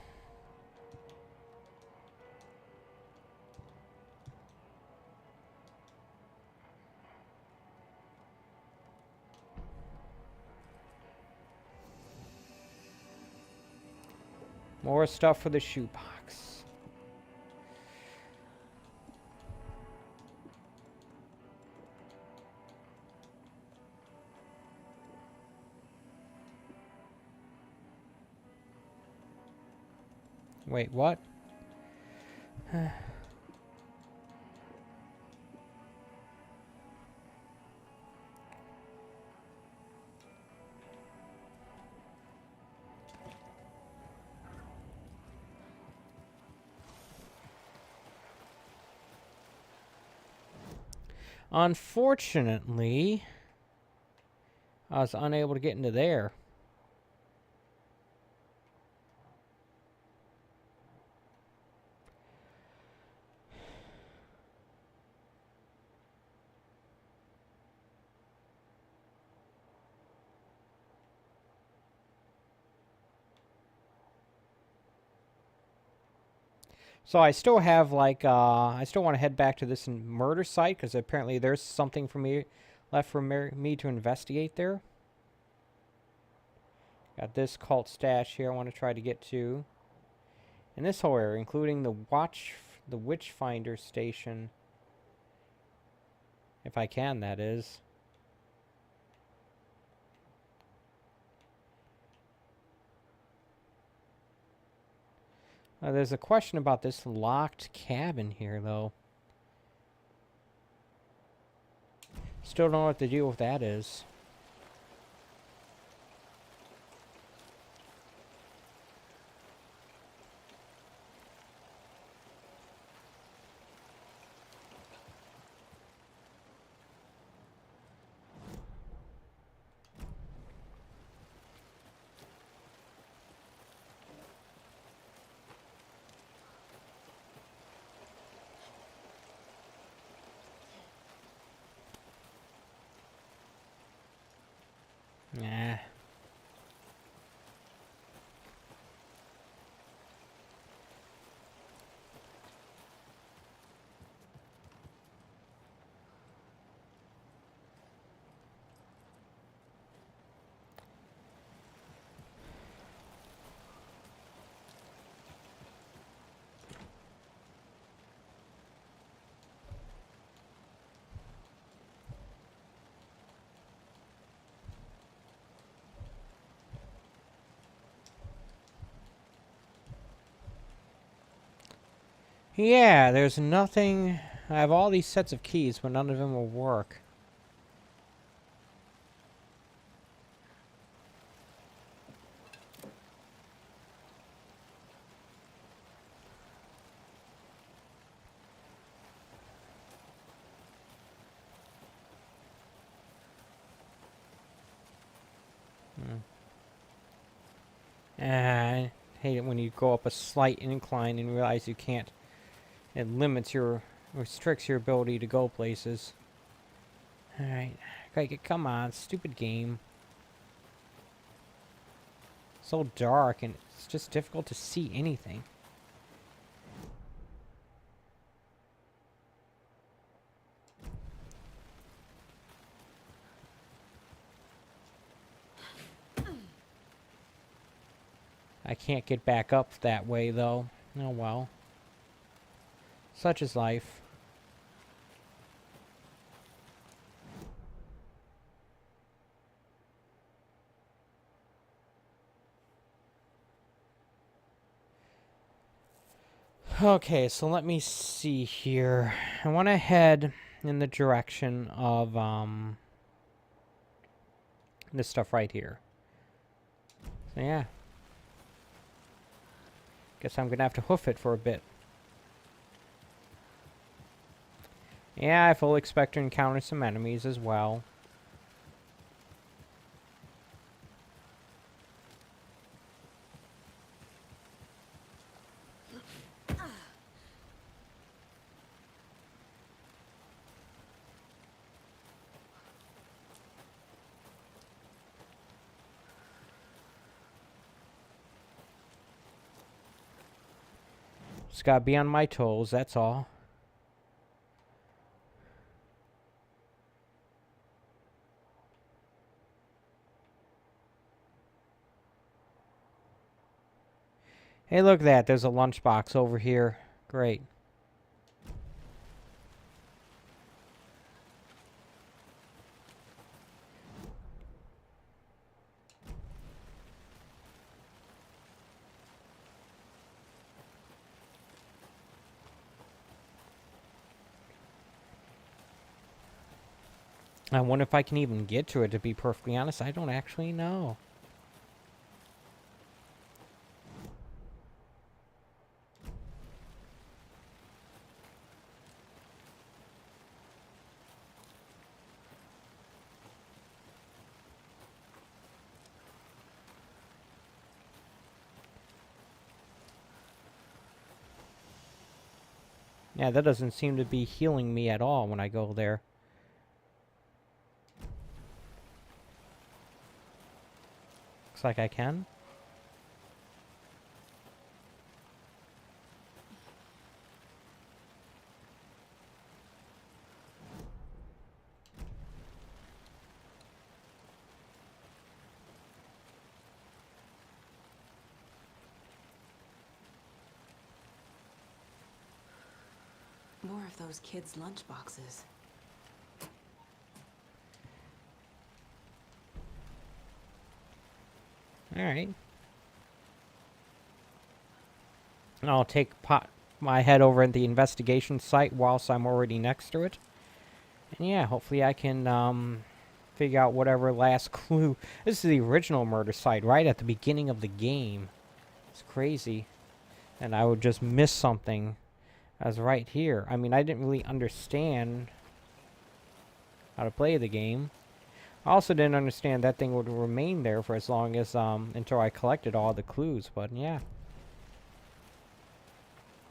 More stuff for the shoebox. Wait, what? Unfortunately, I was unable to get into there. So I still have like I still want to head back to this murder site because apparently there's something for me left for me to investigate there. Got this cult stash here I want to try to get to. And this whole area, including the Witchfinder station. If I can, that is. There's a question about this locked cabin here, though. Still don't know what the deal with that is. Nah. Yeah, there's nothing. I have all these sets of keys, but none of them will work. I hate it when you go up a slight incline and realize you can't. It restricts your ability to go places. Alright. Come on, stupid game. So dark and it's just difficult to see anything. I can't get back up that way, though. Oh well. Such is life. Okay, so let me see here. I want to head in the direction of, this stuff right here. So, yeah. Guess I'm gonna have to hoof it for a bit. Yeah, I fully expect to encounter some enemies as well. Just gotta be on my toes, that's all. Hey, look at that. There's a lunchbox over here. Great. I wonder if I can even get to it, to be perfectly honest. I don't actually know. Yeah, that doesn't seem to be healing me at all when I go there. Looks like I can. More of those kids' lunchboxes. Alright. And I'll my head over at the investigation site whilst I'm already next to it. And yeah, hopefully I can figure out whatever last clue. This is the original murder site right at the beginning of the game. It's crazy. And I would just miss something as right here. I mean, I didn't really understand how to play the game. I also didn't understand that thing would remain there for as long as, until I collected all the clues, but yeah.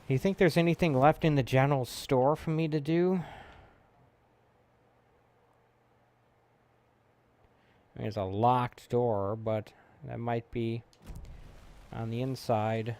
Do you think there's anything left in the general store for me to do? There's a locked door, but that might be on the inside.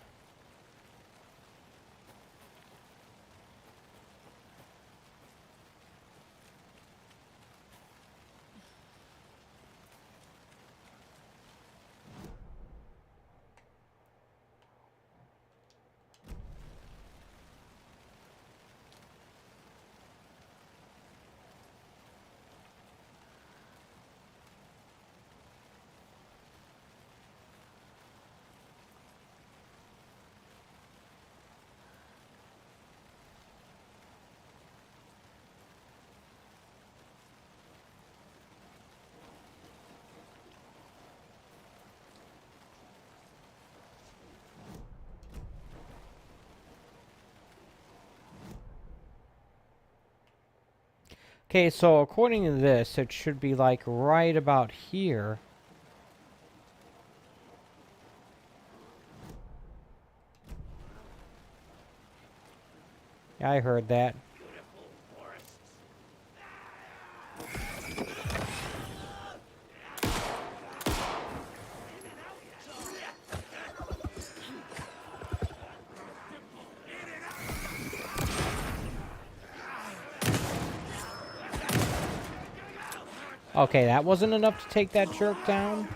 Okay, so according to this, it should be like right about here. Yeah, I heard that. Okay, that wasn't enough to take that jerk down.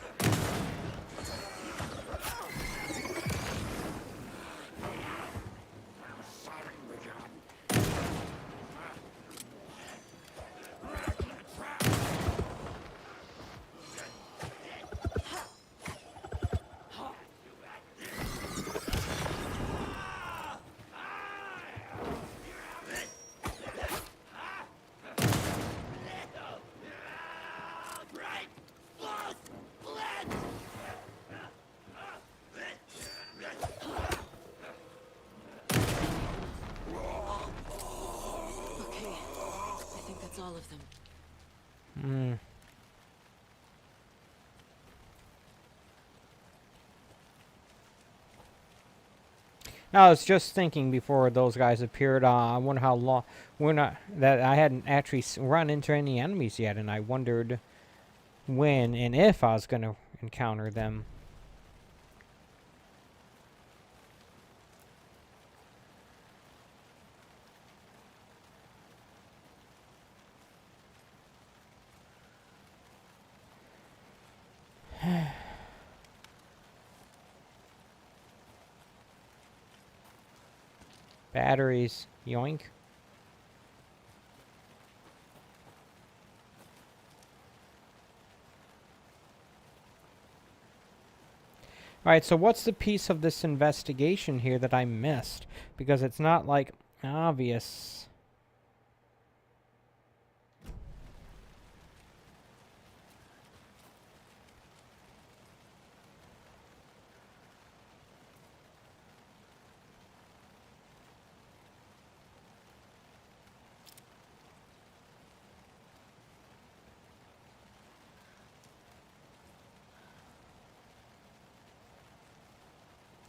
All of them. I was just thinking before those guys appeared. I wonder how long that I hadn't actually run into any enemies yet, and I wondered when and if I was going to encounter them. Batteries, yoink. Alright, so what's the piece of this investigation here that I missed? Because it's not, like, obvious.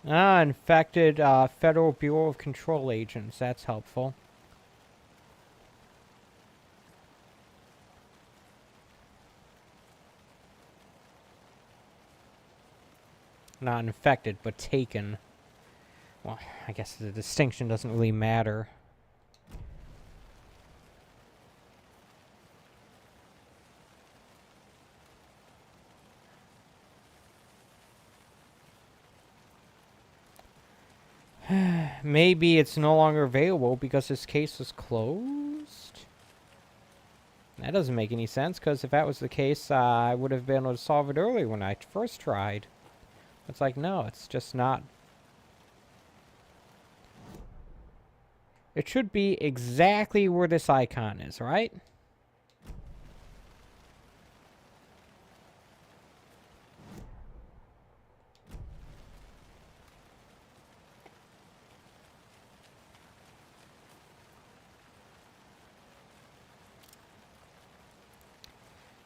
Ah, infected Federal Bureau of Control agents. That's helpful. Not infected, but taken. Well, I guess the distinction doesn't really matter. Maybe it's no longer available because this case was closed? That doesn't make any sense, because if that was the case, I would have been able to solve it earlier when I first tried. It's like, no, it's just not. It should be exactly where this icon is, right?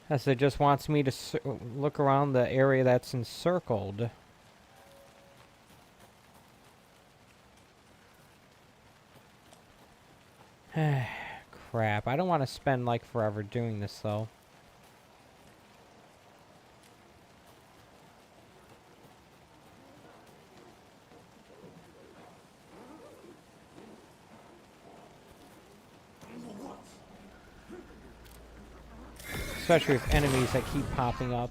As it just wants me to look around the area that's encircled. Crap, I don't want to spend like forever doing this though. Especially with enemies that keep popping up.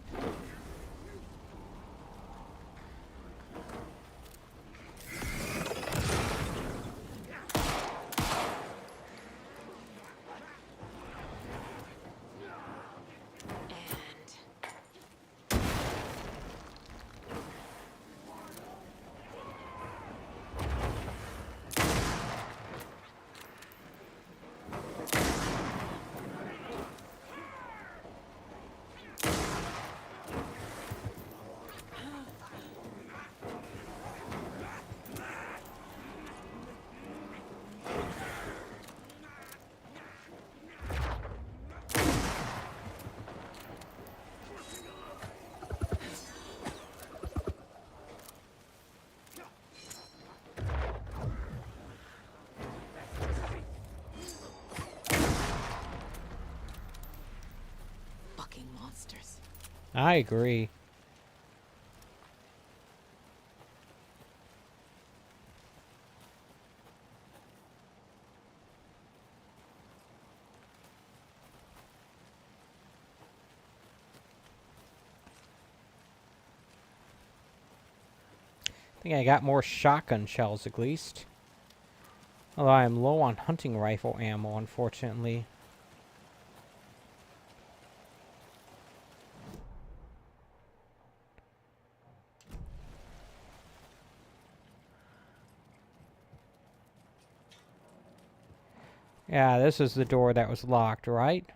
Fucking monsters. I agree. I think I got more shotgun shells at least. Although I am low on hunting rifle ammo, unfortunately. Yeah, this is the door that was locked, right?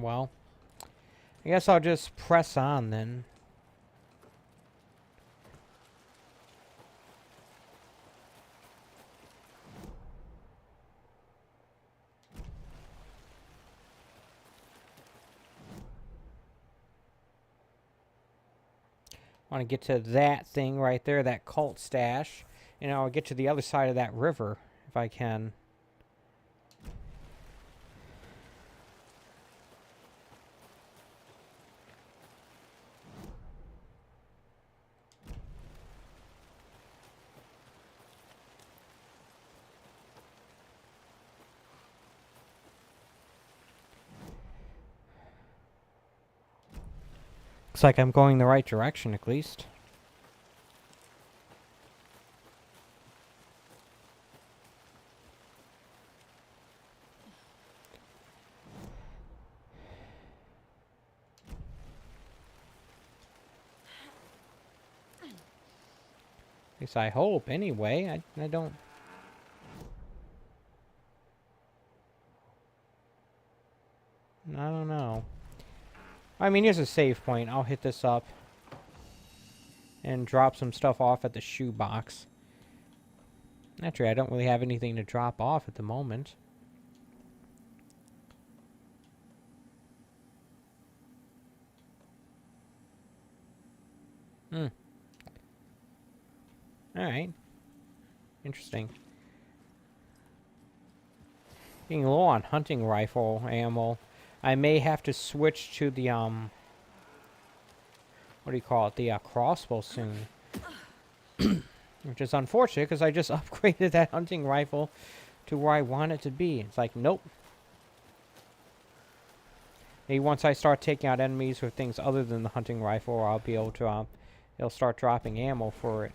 Well, I guess I'll just press on then. I want to get to that thing right there, that cult stash, and I'll get to the other side of that river if I can. Looks like I'm going the right direction, at least. At least I hope, anyway. I don't... I don't know. I mean, here's a save point. I'll hit this up and drop some stuff off at the shoebox. Actually, I don't really have anything to drop off at the moment. Alright. Interesting. Getting low on hunting rifle ammo. I may have to switch to the, what do you call it? The crossbow soon. Which is unfortunate, because I just upgraded that hunting rifle to where I want it to be. It's like, nope. Maybe once I start taking out enemies with things other than the hunting rifle, I'll be able to, it'll start dropping ammo for it.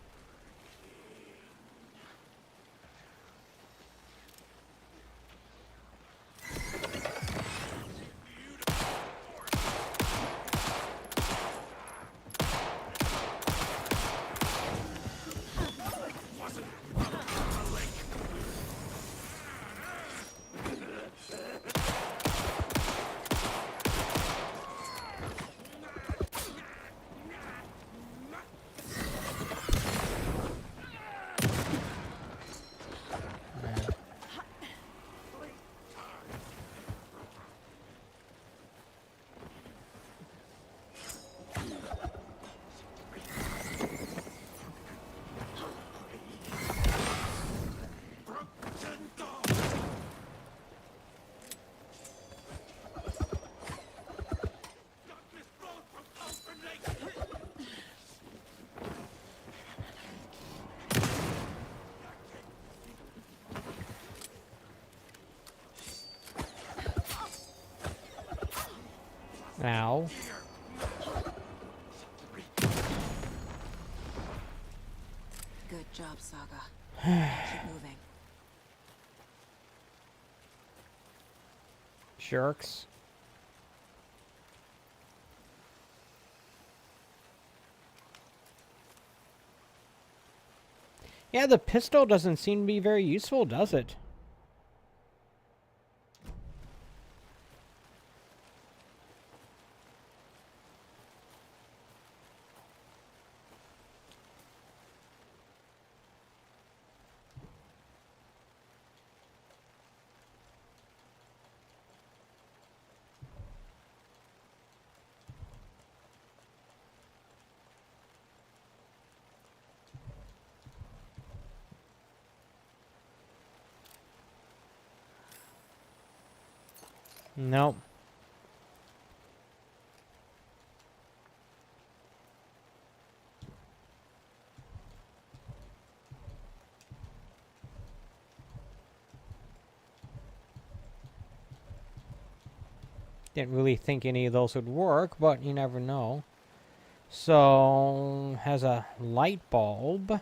Ow. Good job, Saga. Keep moving. Jerks. Yeah, the pistol doesn't seem to be very useful, does it? Nope. Didn't really think any of those would work, but you never know. So, has a light bulb.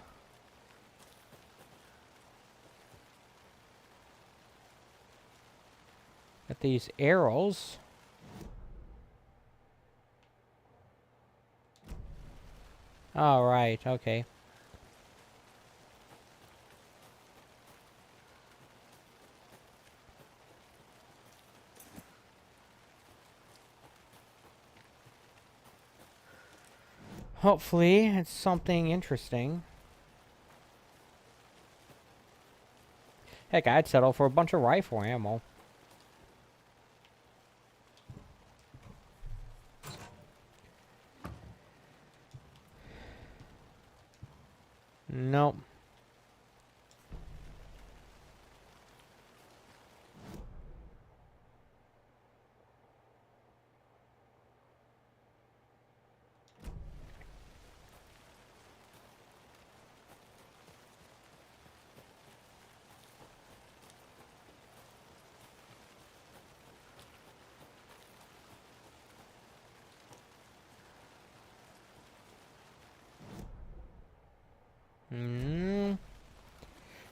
Got these arrows. Oh, right, okay. Hopefully, it's something interesting. Heck, I'd settle for a bunch of rifle ammo. Nope.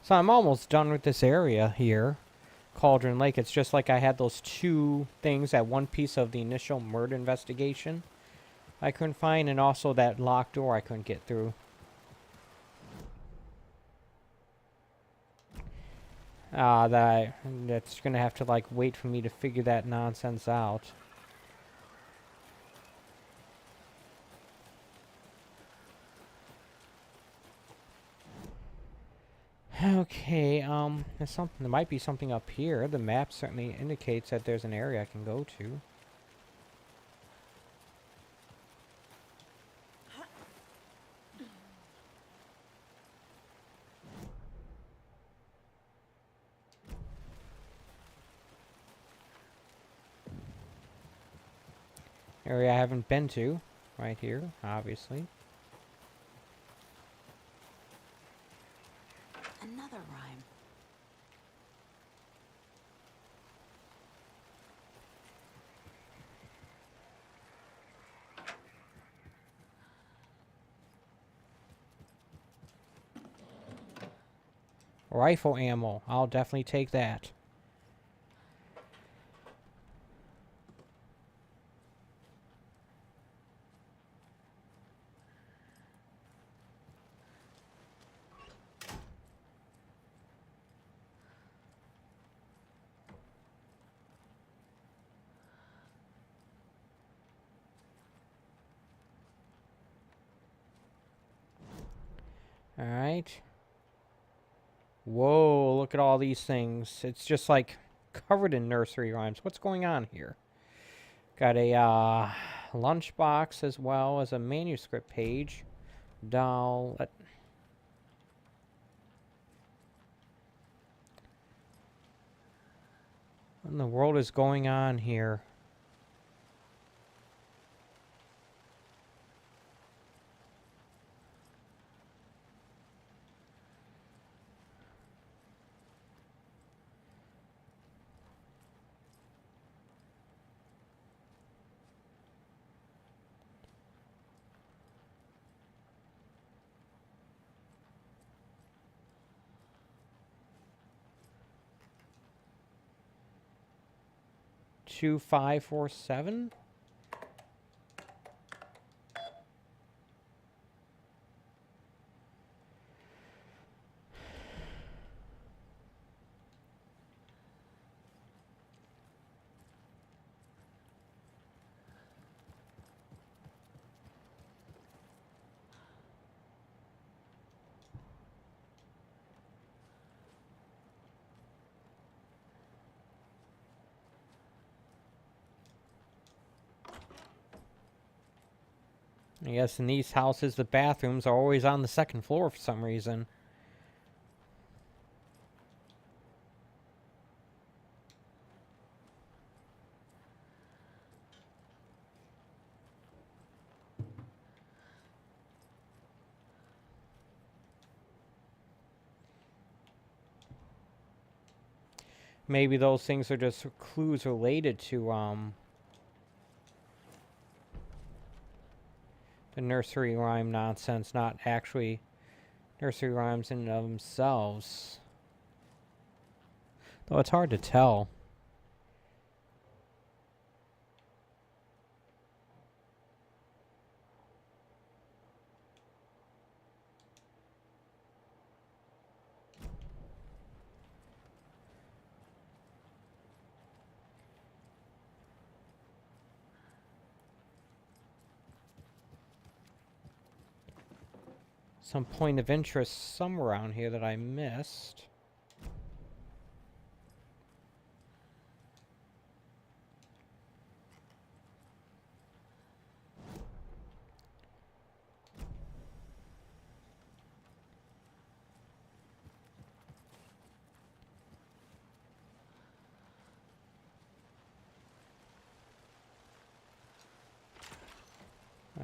So I'm almost done with this area here. Cauldron Lake. It's just like I had those two things, that one piece of the initial murder investigation I couldn't find, and also that locked door I couldn't get through. That's gonna have to like wait for me to figure that nonsense out. Okay, there might be something up here. The map certainly indicates that there's an area I can go to. Area I haven't been to. Right here, obviously. Another rhyme. Rifle ammo. I'll definitely take that. Alright. Whoa, look at all these things. It's just like covered in nursery rhymes. What's going on here? Got a lunchbox as well as a manuscript page. Doll. What in the world is going on here? Two, 5, 4, 7. I guess in these houses, the bathrooms are always on the second floor for some reason. Maybe those things are just clues related to, the nursery rhyme nonsense, not actually nursery rhymes in and of themselves. Though it's hard to tell. Some point of interest somewhere around here that I missed.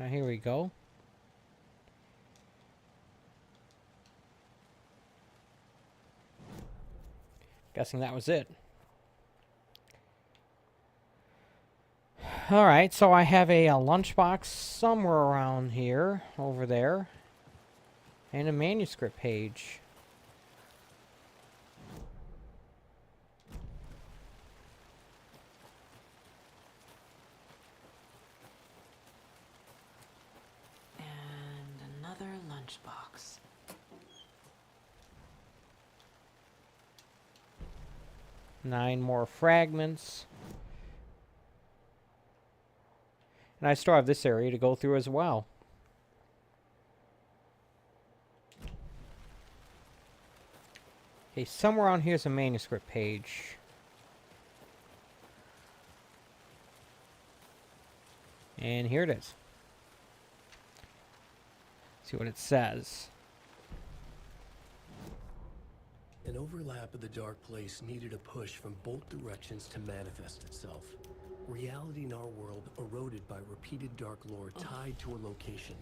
Here we go. Guessing that was it. Alright, so I have a lunchbox somewhere around here, over there, and a manuscript page. And another lunchbox. Nine more fragments. And I still have this area to go through as well. Okay, somewhere on here's a manuscript page. And here it is. See what it says. An overlap of the dark place needed a push from both directions to manifest itself. Reality in our world eroded by repeated dark lore tied to a location.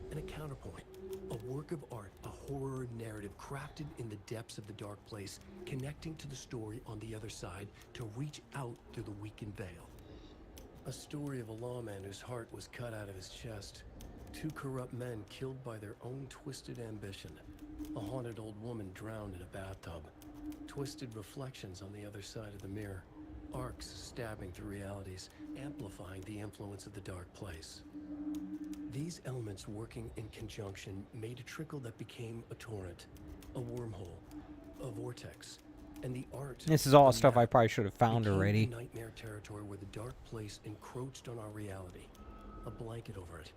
And a counterpoint. A work of art, a horror narrative crafted in the depths of the dark place, connecting to the story on the other side to reach out through the weakened veil. A story of a lawman whose heart was cut out of his chest. Two corrupt men killed by their own twisted ambition. A haunted old woman drowned in a bathtub. Twisted reflections on the other side of the mirror. Arcs stabbing through realities, amplifying the influence of the dark place. These elements working in conjunction made a trickle that became a torrent, a wormhole, a vortex, and the art. This is all the stuff I map probably should have found became already. Nightmare territory where the dark place encroached on our reality, a blanket over it,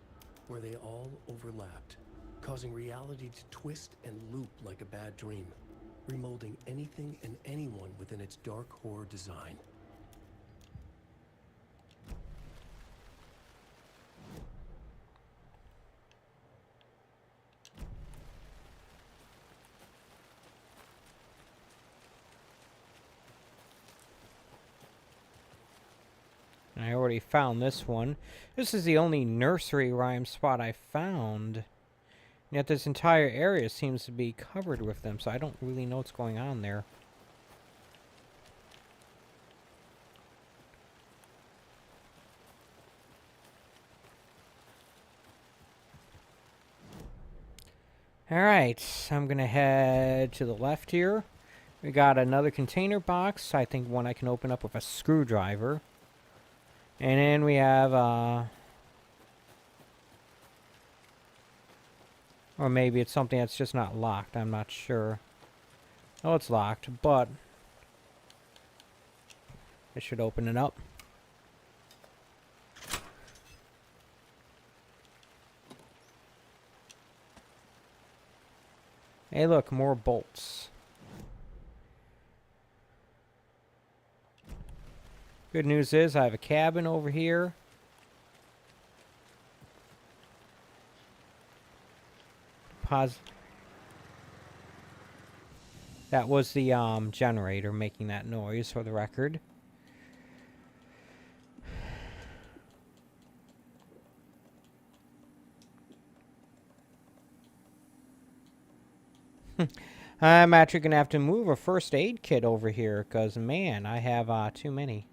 where they all overlapped, causing reality to twist and loop like a bad dream, remolding anything and anyone within its dark horror design. I already found this one. This is the only nursery rhyme spot I found. Yet this entire area seems to be covered with them, so I don't really know what's going on there. Alright, I'm gonna head to the left here. We got another container box. I think one I can open up with a screwdriver. And then we have, or maybe it's something that's just not locked. I'm not sure. Oh, it's locked, but I should open it up. Hey, look, more bolts. Good news is I have a cabin over here. That was the generator making that noise, for the record. I'm actually going to have to move a first aid kit over here, because, man, I have too many.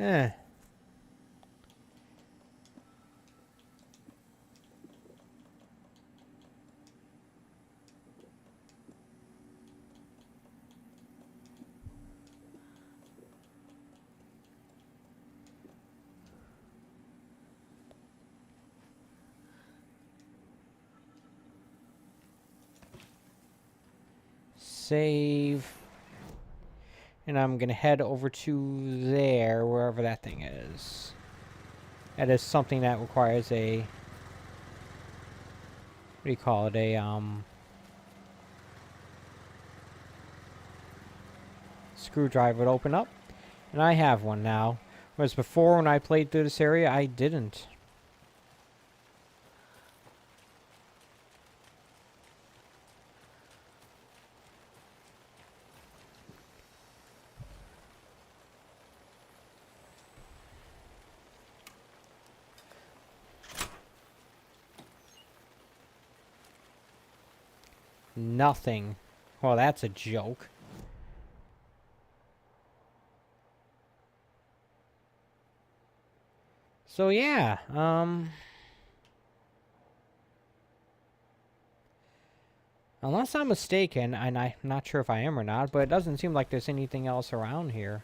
Eh. Save. And I'm going to head over to there, wherever that thing is. That is something that requires a... What do you call it? A, screwdriver to open up. And I have one now. Whereas before, when I played through this area, I didn't. Nothing. Well, that's a joke. So yeah, unless I'm mistaken, and I'm not sure if I am or not, but it doesn't seem like there's anything else around here.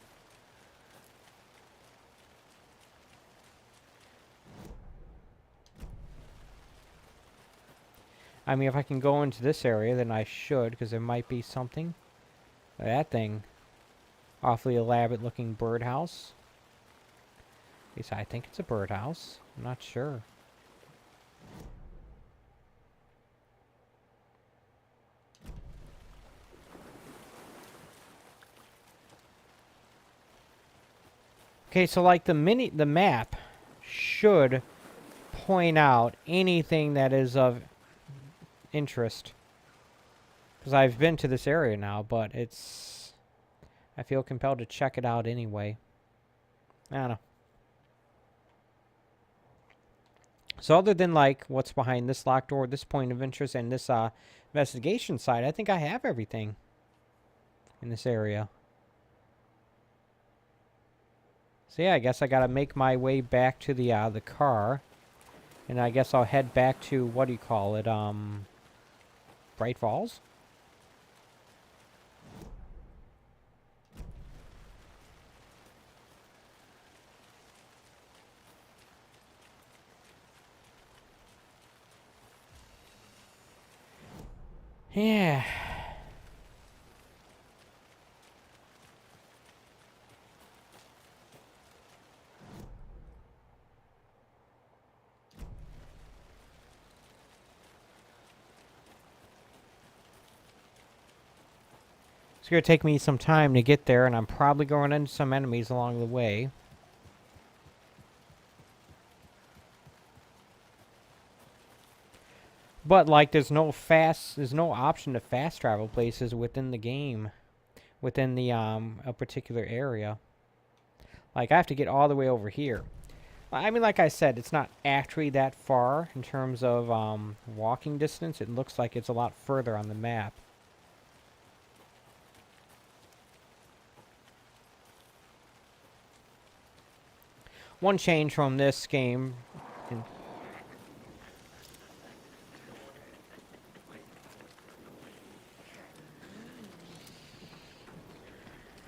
I mean, if I can go into this area, then I should, because there might be something. That thing. Awfully elaborate looking birdhouse. At least I think it's a birdhouse. I'm not sure. Okay, so like the map should point out anything that is of interest. Because I've been to this area now, but I feel compelled to check it out anyway. I don't know. So other than like what's behind this locked door, this point of interest, and this investigation site, I think I have everything in this area. So yeah, I guess I gotta make my way back to the car. And I guess I'll head back to, what do you call it, Bright Falls? Yeah. It's going to take me some time to get there, and I'm probably going into some enemies along the way. But, like, there's no option to fast travel places within the game. Within the, a particular area. Like, I have to get all the way over here. I mean, like I said, it's not actually that far in terms of, walking distance. It looks like it's a lot further on the map. One change from this game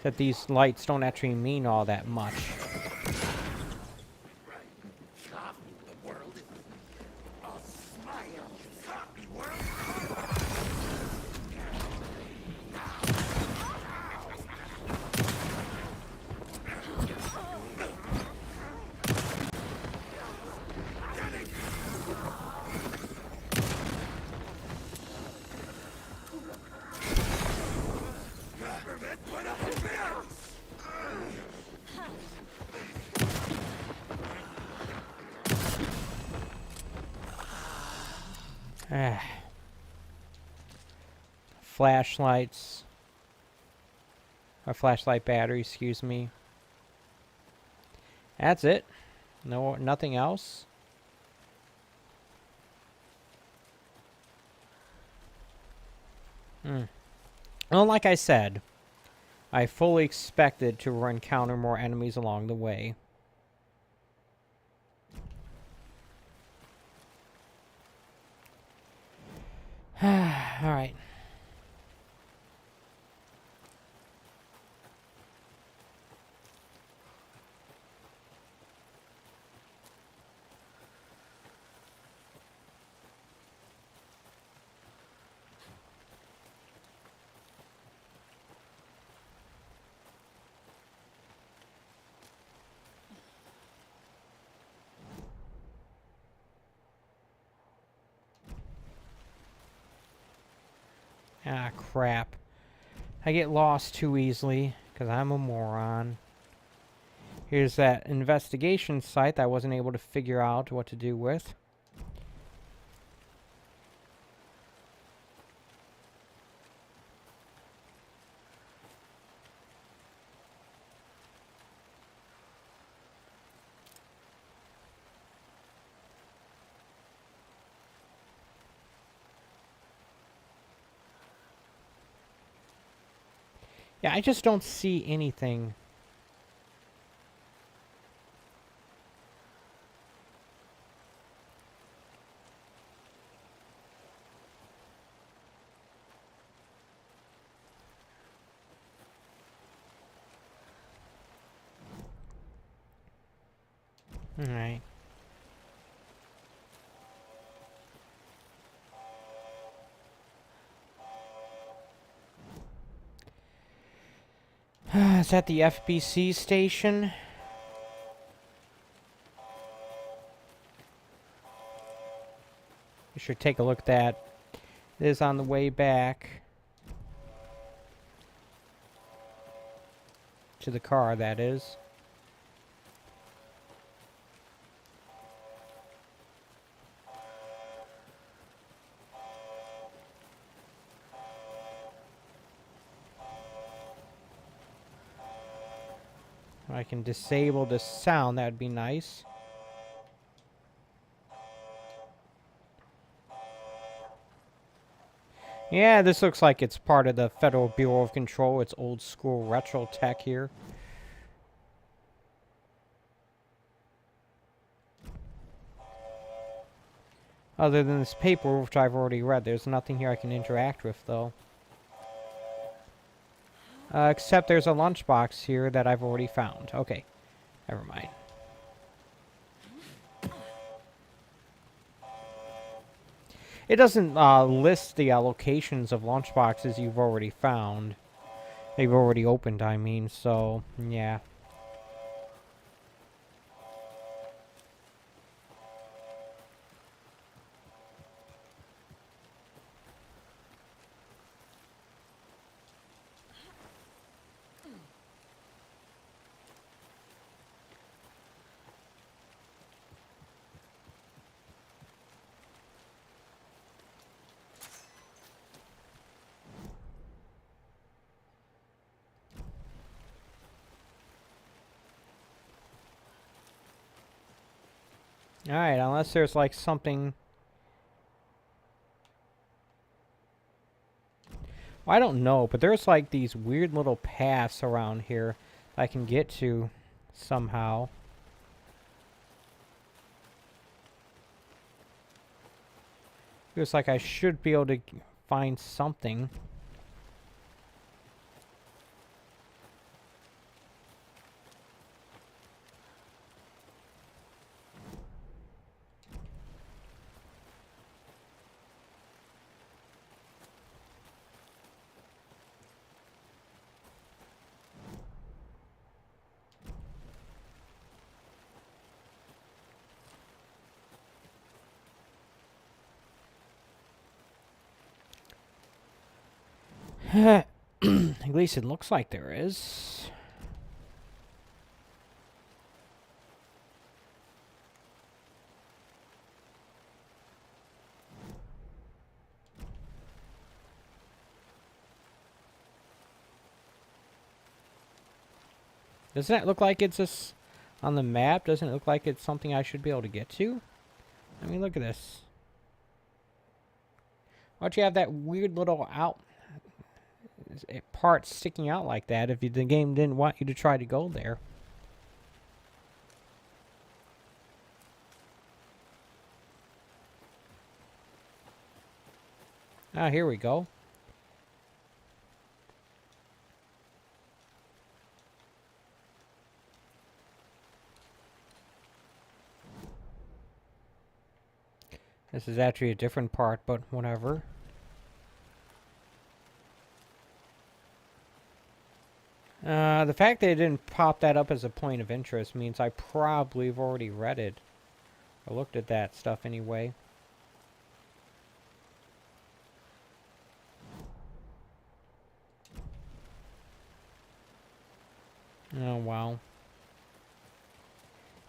that these lights don't actually mean all that much. Flashlights. Or flashlight battery, excuse me. That's it. No, nothing else. Well, like I said, I fully expected to encounter more enemies along the way. Alright. Ah, crap. I get lost too easily, because I'm a moron. Here's that investigation site that I wasn't able to figure out what to do with. Yeah, I just don't see anything. Alright. Is that the FBC station? You should take a look at that. It is on the way back to the car, that is. I can disable the sound, that'd be nice. Yeah, this looks like it's part of the Federal Bureau of Control. It's old school retro tech here. Other than this paper, which I've already read, there's nothing here I can interact with, though. Except there's a lunchbox here that I've already found. Okay, never mind. It doesn't list the locations of lunchboxes you've already found. They've already opened, I mean, so, yeah. Alright, unless there's like something... Well, I don't know, but there's like these weird little paths around here I can get to somehow. Feels like I should be able to find something. At least it looks like there is. Doesn't that look like it's just on the map? Doesn't it look like it's something I should be able to get to? I mean, look at this. Why'd you have that weird little part sticking out like that if the game didn't want you to try to go there? Ah, here we go. This is actually a different part, but whatever. The fact that it didn't pop that up as a point of interest means I probably have already read it. Or looked at that stuff anyway. Oh, wow.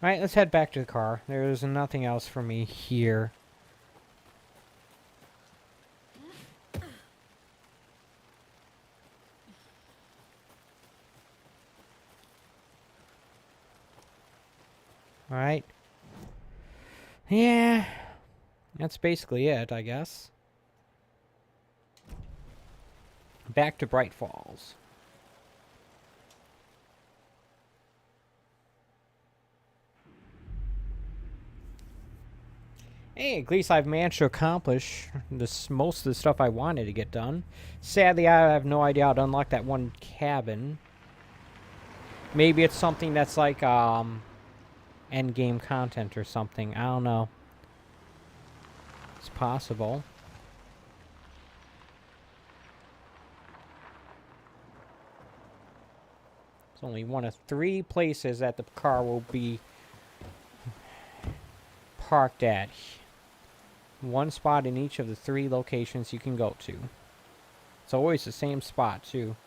Alright, let's head back to the car. There's nothing else for me here. Alright. Yeah. That's basically it, I guess. Back to Bright Falls. Hey, at least I've managed to accomplish most of the stuff I wanted to get done. Sadly, I have no idea how to unlock that one cabin. Maybe it's something that's like, end-game content or something. I don't know. It's possible. It's only one of 3 places that the car will be parked at. One spot in each of the 3 locations you can go to. It's always the same spot, too.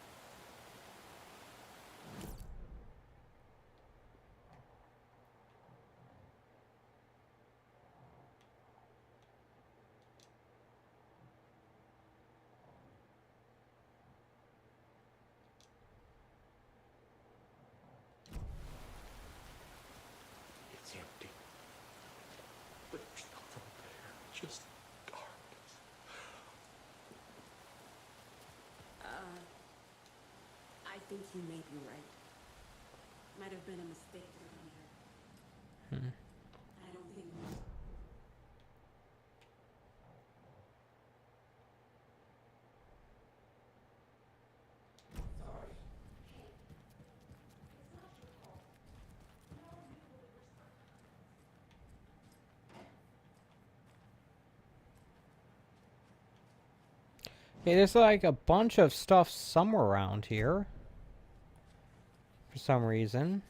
just darkness. I think you may be right. Might have been a mistake to come here. I don't think. Okay, there's like a bunch of stuff somewhere around here. For some reason.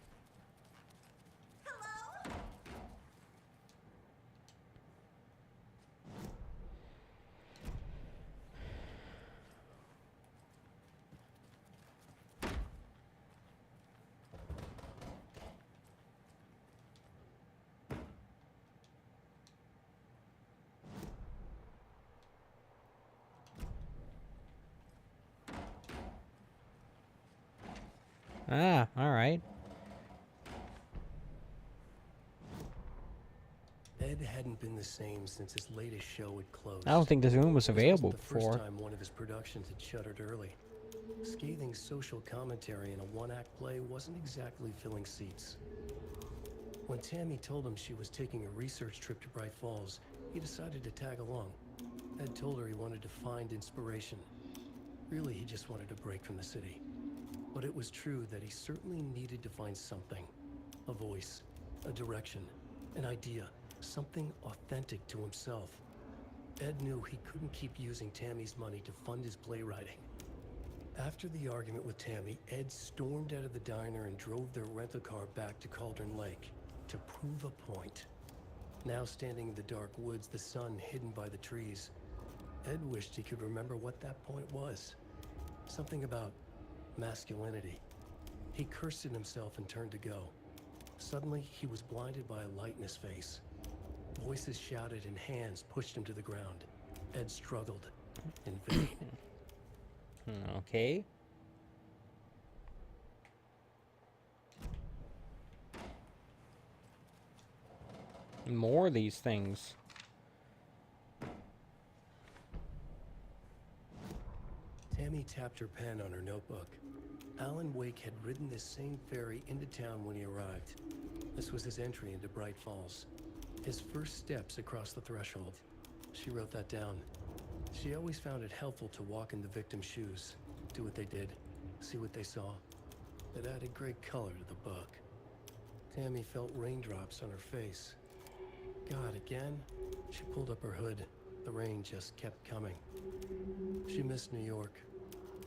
Ah, alright. Ed hadn't been the same since his latest show had closed. I don't think this room was This available wasn't the first before. time one of his productions had shuttered early. Scathing social commentary in a one-act play wasn't exactly filling seats. When Tammy told him she was taking a research trip to Bright Falls, he decided to tag along. Ed told her he wanted to find inspiration. Really, he just wanted a break from the city. But it was true that he certainly needed to find something. A voice, a direction, an idea, something authentic to himself. Ed knew he couldn't keep using Tammy's money to fund his playwriting. After the argument with Tammy, Ed stormed out of the diner and drove their rental car back to Cauldron Lake to prove a point. Now standing in the dark woods, the sun hidden by the trees, Ed wished he could remember what that point was. Something about masculinity. He cursed at himself and turned to go. Suddenly, he was blinded by a light in his face. Voices shouted and hands pushed him to the ground. Ed struggled in vain. Okay. More of these things. Tammy tapped her pen on her notebook. Alan Wake had ridden this same ferry into town when he arrived. This was his entry into Bright Falls. His first steps across the threshold. She wrote that down. She always found it helpful to walk in the victim's shoes, do what they did, see what they saw. It added great color to the book. Tammy felt raindrops on her face. God, again? She pulled up her hood. The rain just kept coming. She missed New York.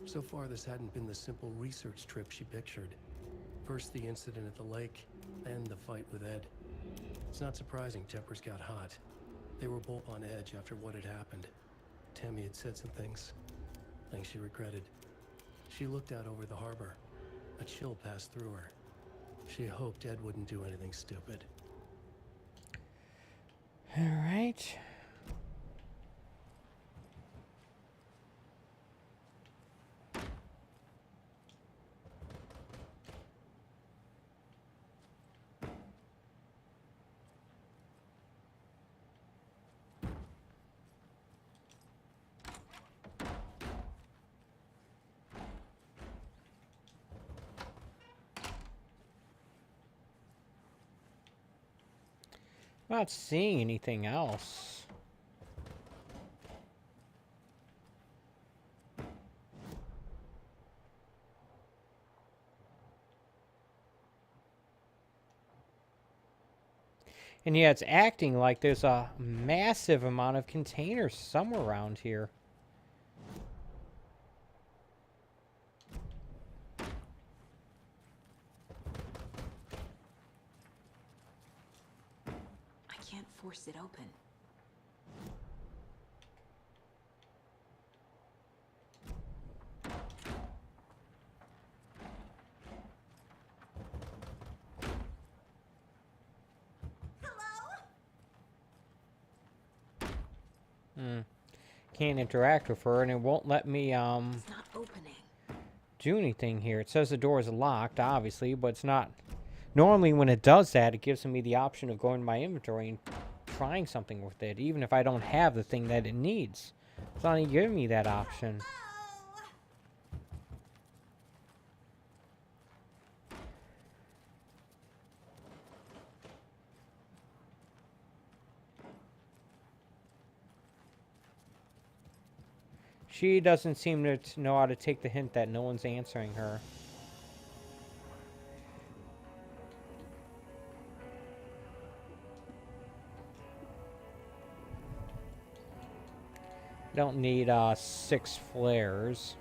So far, this hadn't been the simple research trip she pictured. First the incident at the lake, then the fight with Ed. It's not surprising tempers got hot. They were both on edge after what had happened. Tammy had said some things she regretted. She looked out over the harbor. A chill passed through her. She hoped Ed wouldn't do anything stupid. All right. Not seeing anything else. And yeah, it's acting like there's a massive amount of containers somewhere around here. I can't force it open. Can't interact with her, and it won't let me It's not opening. do anything here. It says the door is locked, obviously, but it's not. Normally when it does that, it gives me the option of going to my inventory and trying something with it, even if I don't have the thing that it needs. It's not even giving me that option. She doesn't seem to know how to take the hint that no one's answering her. Don't need 6 flares.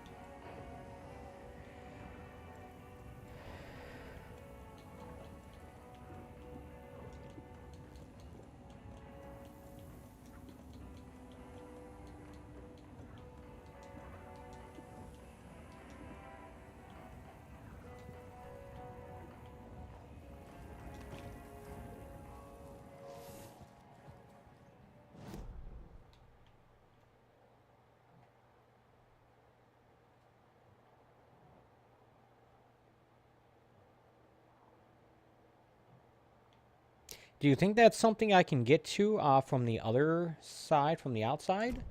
Do you think that's something I can get to from the other side, from the outside?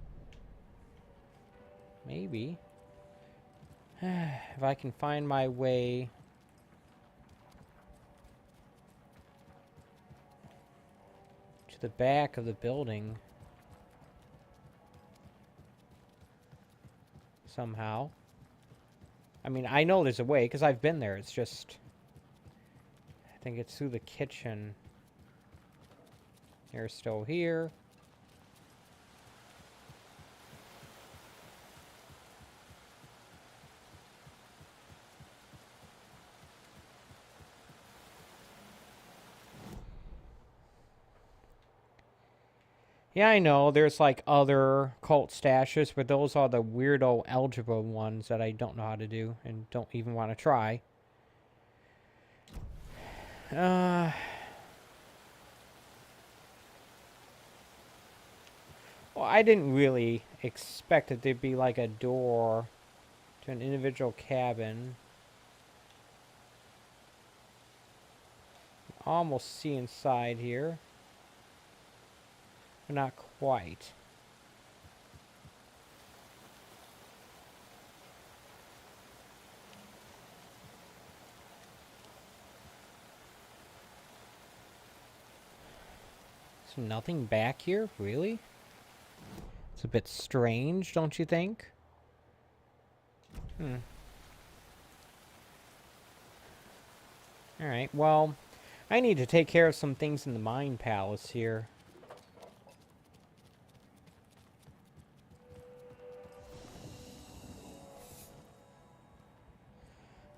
Maybe. If I can find my way... to the back of the building. Somehow. I mean, I know there's a way, because I've been there. It's just... I think it's through the kitchen. They're still here. Yeah, I know. There's like other cult stashes, but those are the weirdo algebra ones that I don't know how to do and don't even want to try. Well, I didn't really expect that there'd be like a door to an individual cabin. Almost see inside here. But not quite. So nothing back here, really? It's a bit strange, don't you think? Alright, well, I need to take care of some things in the Mind Palace here.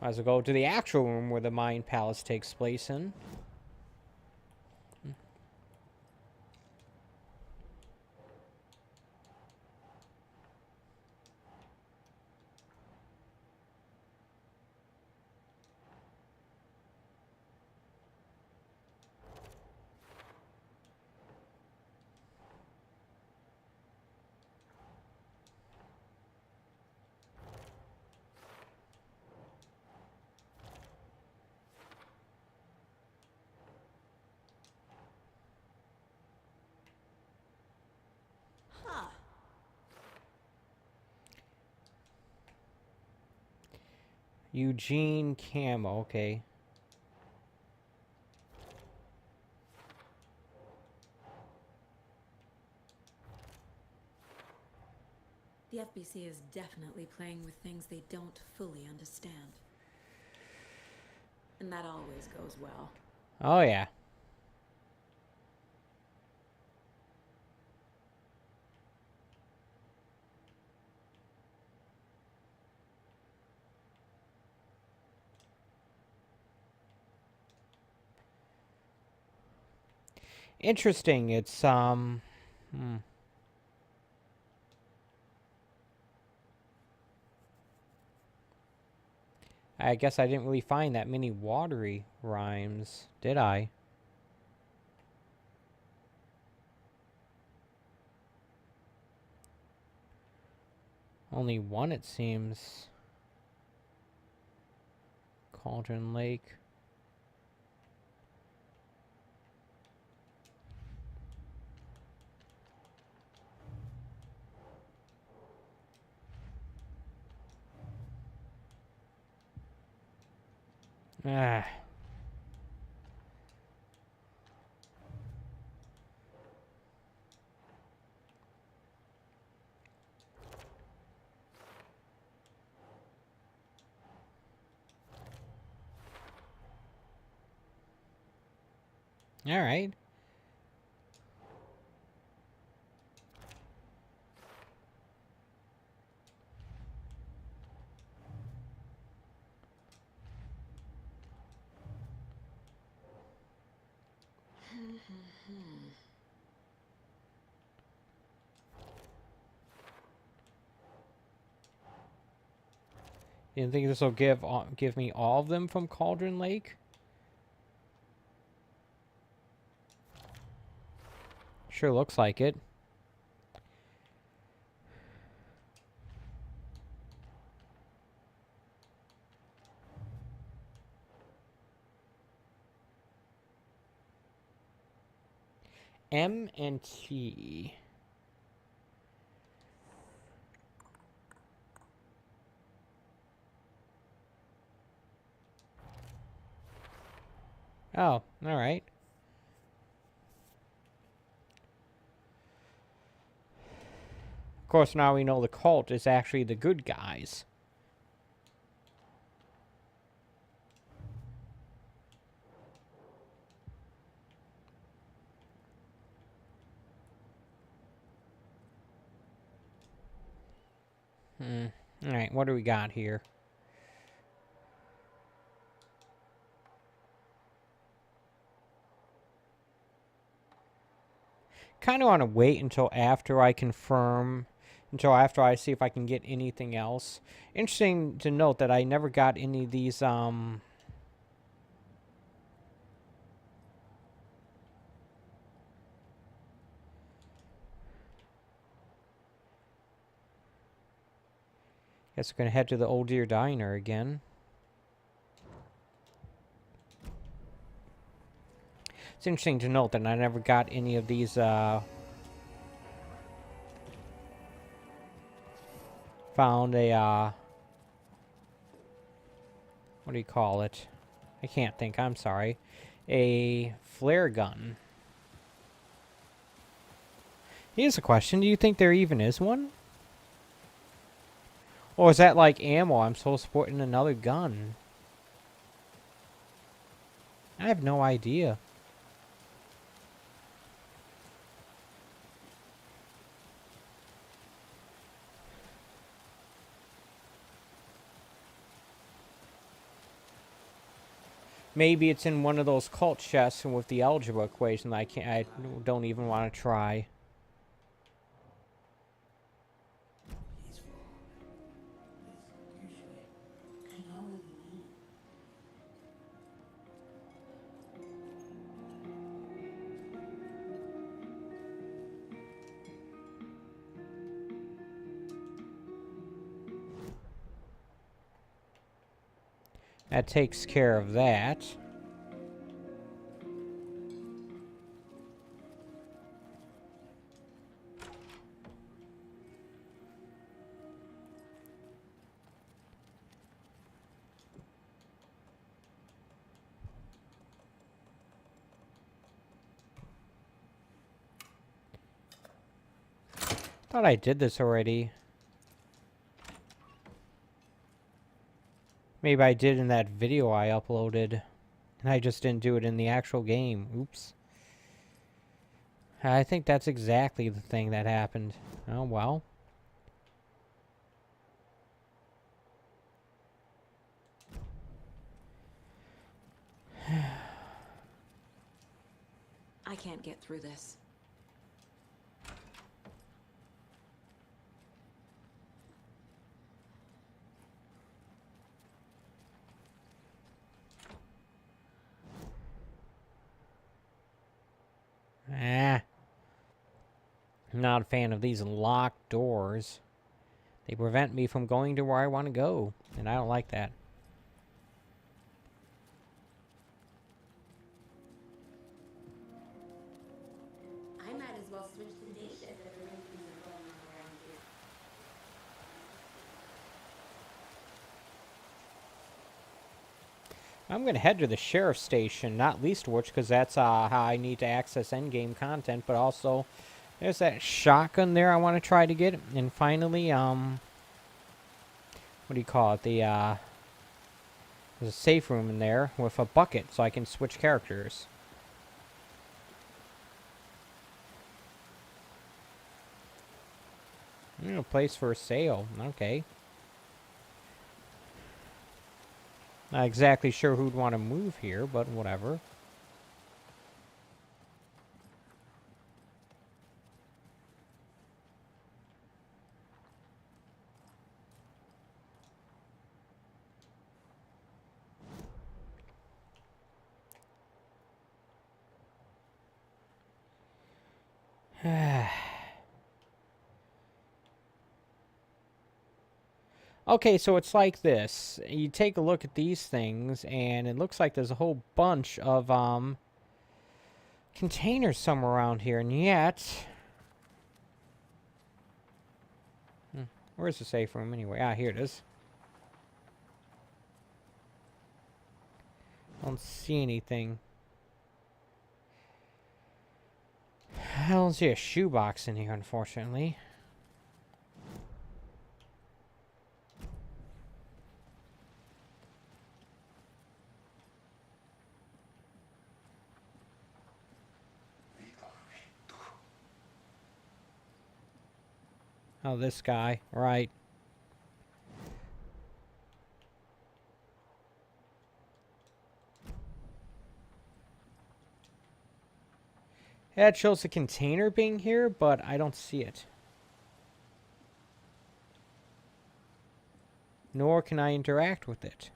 Might as well go to the actual room where the Mind Palace takes place in. Huh. Eugene Camo, okay. The FBC is definitely playing with things they don't fully understand. And that always goes well. Oh, yeah. Interesting. It's, I guess I didn't really find that many watery rhymes, did I? Only one, it seems. Cauldron Lake. Ah. All right. You think this will give me all of them from Cauldron Lake? Sure looks like it. M and T. Oh, all right. Of course, now we know the cult is actually the good guys. All right, what do we got here? Kind of want to wait until after I confirm, until after I see if I can get anything else. Interesting to note that I never got any of these, Guess we're going to head to the Old Deer Diner again. It's interesting to note that I never got any of these, found a, what do you call it? I can't think, I'm sorry. A flare gun. Here's a question, do you think there even is one? Or is that like ammo? I'm supposed to put in another gun. I have no idea. Maybe it's in one of those cult chests with the algebra equation that I don't even want to try. That takes care of that. Thought I did this already. Maybe I did in that video I uploaded. And I just didn't do it in the actual game. Oops. I think that's exactly the thing that happened. Oh, well. I can't get through this. Not a fan of these locked doors. They prevent me from going to where I want to go. And I don't like that. I might as well switch to day shift if the rain things are going on around here. I'm going to head to the sheriff's station, not least of which because that's how I need to access endgame content, but also there's that shotgun there I want to try to get. And finally, what do you call it? There's a safe room in there with a bucket so I can switch characters. A place for a sale. Okay. Not exactly sure who'd want to move here, but whatever. Okay, so it's like this. You take a look at these things, and it looks like there's a whole bunch of containers somewhere around here, and yet... Where's the safe room anyway? Ah, here it is. I don't see anything. I don't see a shoebox in here, unfortunately. Oh, this guy. Right. Yeah, it shows the container being here, but I don't see it. Nor can I interact with it.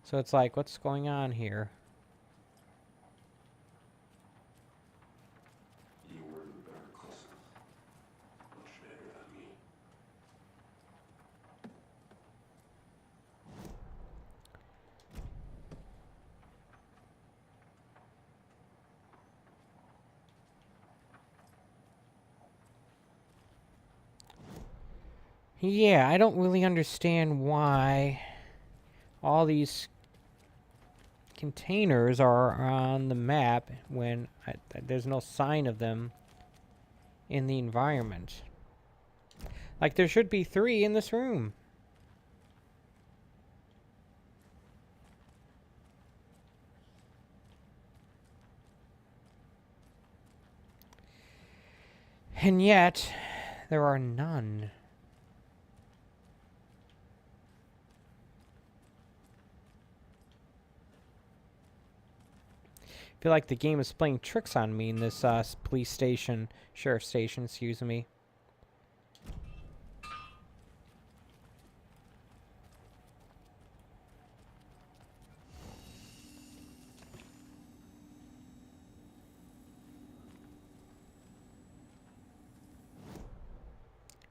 So it's like, what's going on here? You were the better cousin. Much better than me. Yeah, I don't really understand why all these containers are on the map when there's no sign of them in the environment. Like, there should be 3 in this room. And yet, there are none. I feel like the game is playing tricks on me in this police station, sheriff station, excuse me.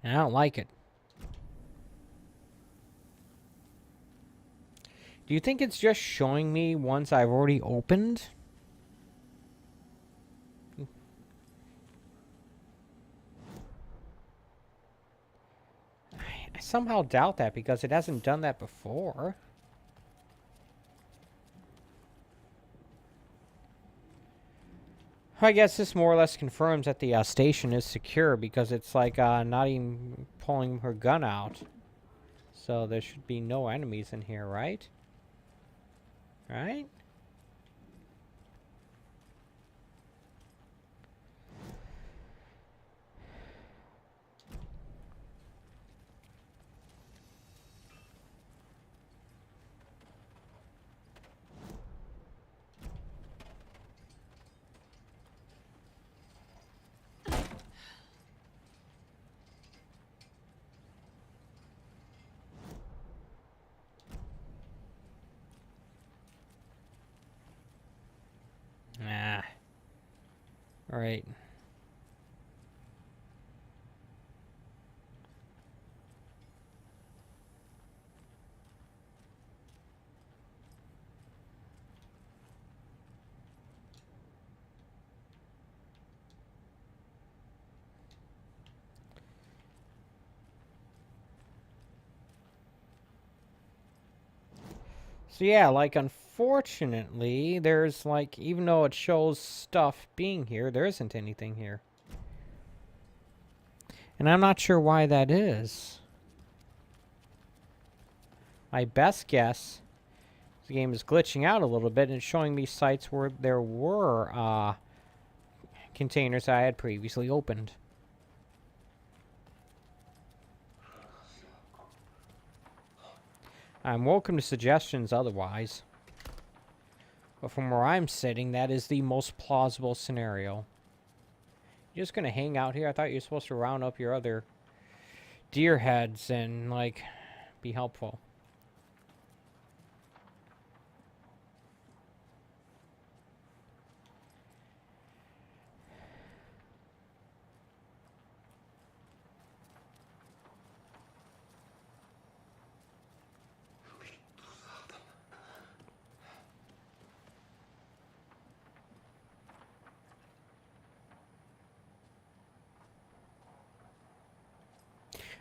And I don't like it. Do you think it's just showing me ones I've already opened? I somehow doubt that because it hasn't done that before. I guess this more or less confirms that the station is secure because it's like not even pulling her gun out. So there should be no enemies in here, right? Right? Ah. Alright. So yeah, like unfortunately, there's like, even though it shows stuff being here, there isn't anything here. And I'm not sure why that is. My best guess, the game is glitching out a little bit and it's showing me sites where there were containers I had previously opened. I'm welcome to suggestions otherwise. But from where I'm sitting, that is the most plausible scenario. You're just gonna hang out here? I thought you were supposed to round up your other deer heads and, like, be helpful.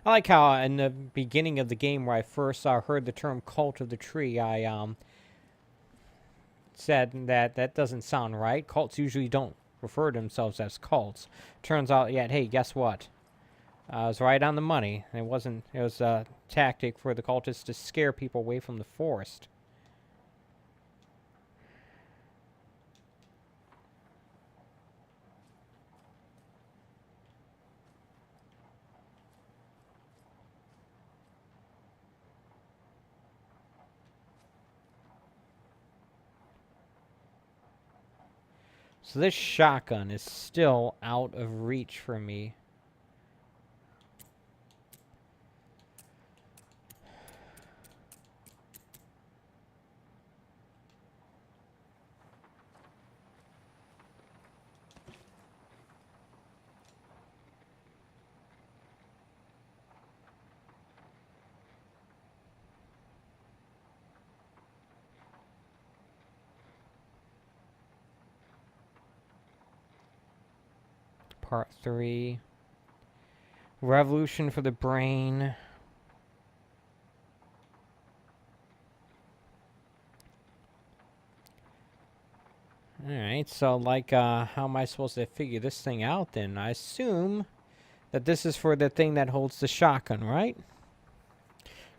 I like how in the beginning of the game where I first heard the term Cult of the Tree, I said that that doesn't sound right. Cults usually don't refer to themselves as cults. Turns out, yeah, hey, guess what? I was right on the money. It wasn't. It was a tactic for the cultists to scare people away from the forest. So this shotgun is still out of reach for me. Part 3. Revolution for the Brain. Alright, so like, how am I supposed to figure this thing out then? I assume that this is for the thing that holds the shotgun, right?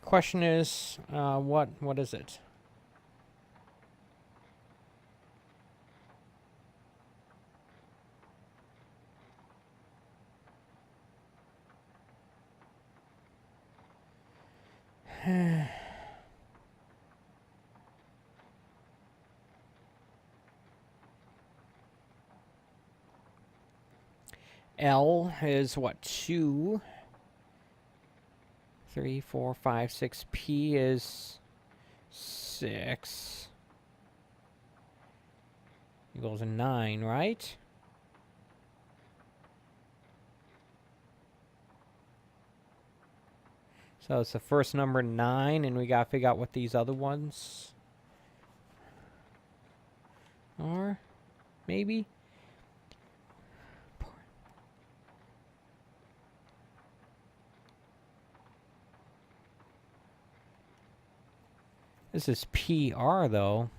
Question is, what is it? L is what, 2, 3, 4, 5, 6. P is 6. Equals a 9, right? So it's the first number 9, and we gotta figure out what these other ones are, maybe? This is PR, though.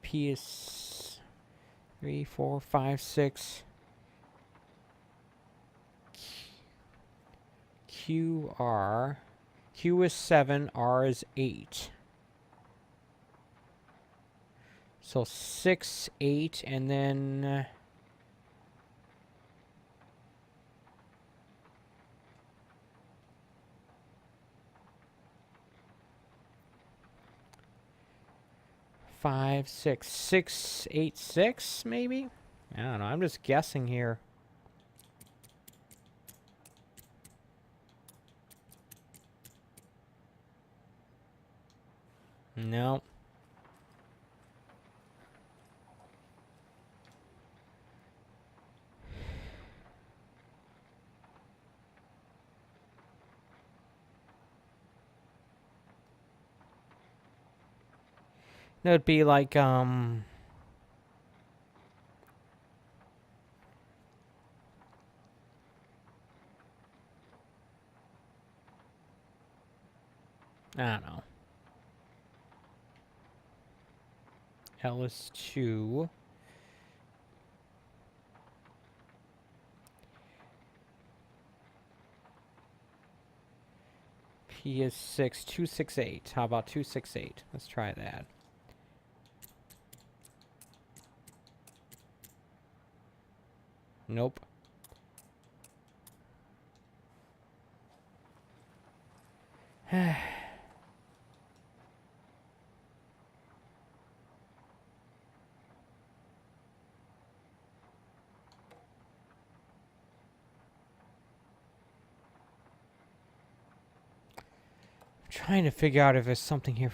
P is 3, 4, 5, 6. QR. Q is 7, R is 8. So 6, 8, and then... 5, 6, 6, 8, 6, maybe? I don't know. I'm just guessing here. No. It'd be like, I don't know. Ellis2. P is 6, 268. How about 268? Let's try that. Nope. Trying to figure out if there's something here.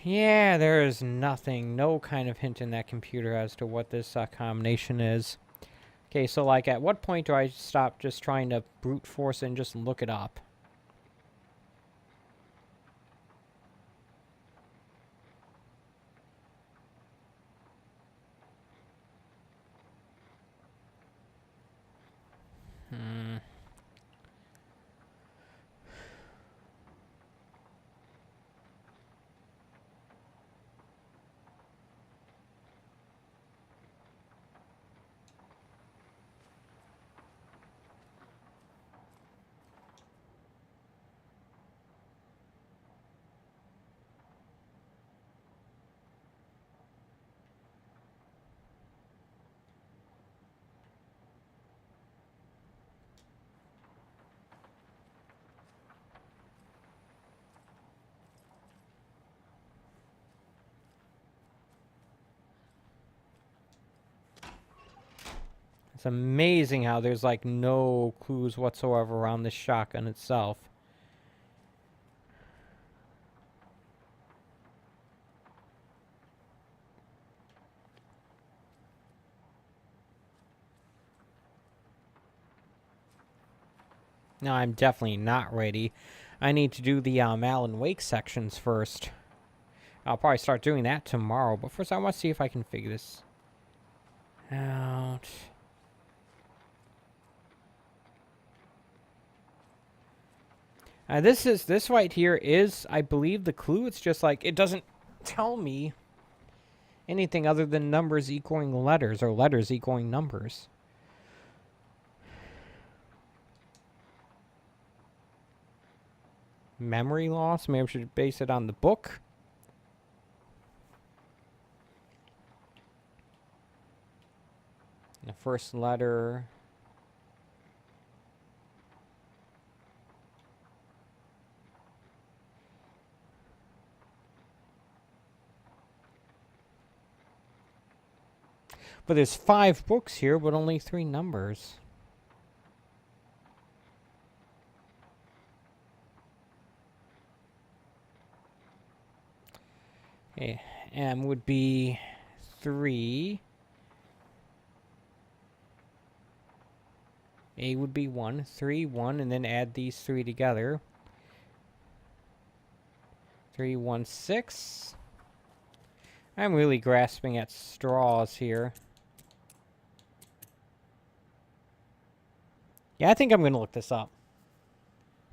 Yeah, there is nothing, no kind of hint in that computer as to what this combination is. Okay, so like at what point do I stop just trying to brute force and just look it up? It's amazing how there's like no clues whatsoever around this shotgun itself. No, I'm definitely not ready. I need to do the Alan Wake sections first. I'll probably start doing that tomorrow, but first I want to see if I can figure this out. This right here is, I believe, the clue. It's just like it doesn't tell me anything other than numbers equaling letters or letters equaling numbers. Memory loss? Maybe I should base it on the book. The first letter. But there's 5 books here, but only 3 numbers. Okay, M would be 3. A would be 1. 3, 1, and then add these 3 together. 3, 1, 6. I'm really grasping at straws here. Yeah, I think I'm going to look this up.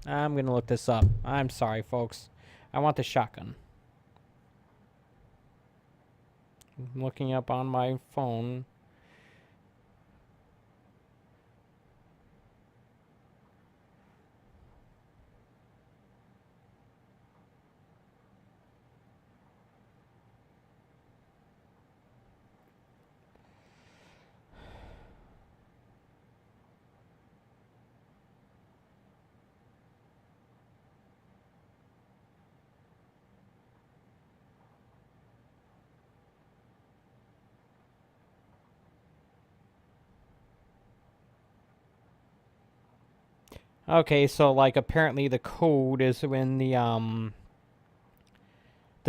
I'm going to look this up. I'm sorry, folks. I want the shotgun. I'm looking up on my phone. Okay, so like apparently the code is in the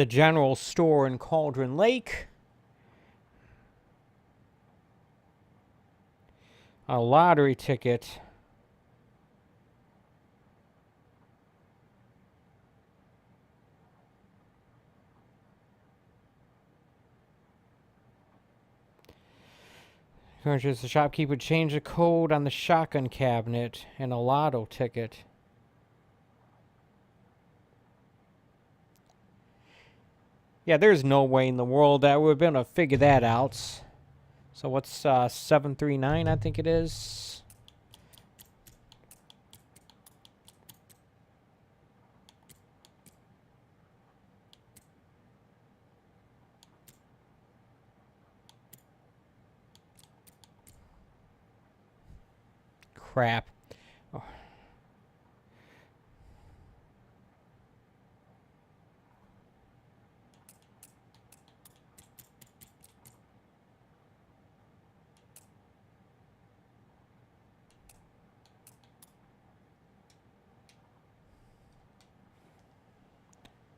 general store in Cauldron Lake. A lottery ticket. Purchase the shopkeeper changed the code on the shotgun cabinet and a lotto ticket. Yeah, there's no way in the world that we've been able to figure that out. So what's 739, I think it is. Crap. Oh.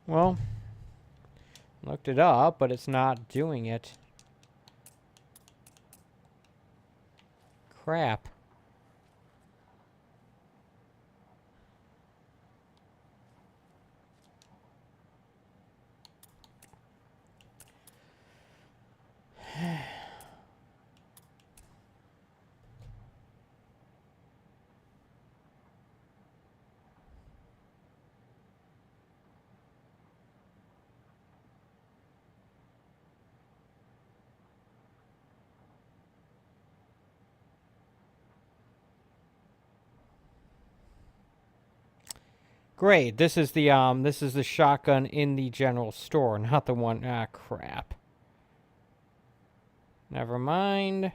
Well, looked it up, but it's not doing it. Crap. Great. This is the shotgun in the general store, not the one. Ah, crap. Never mind.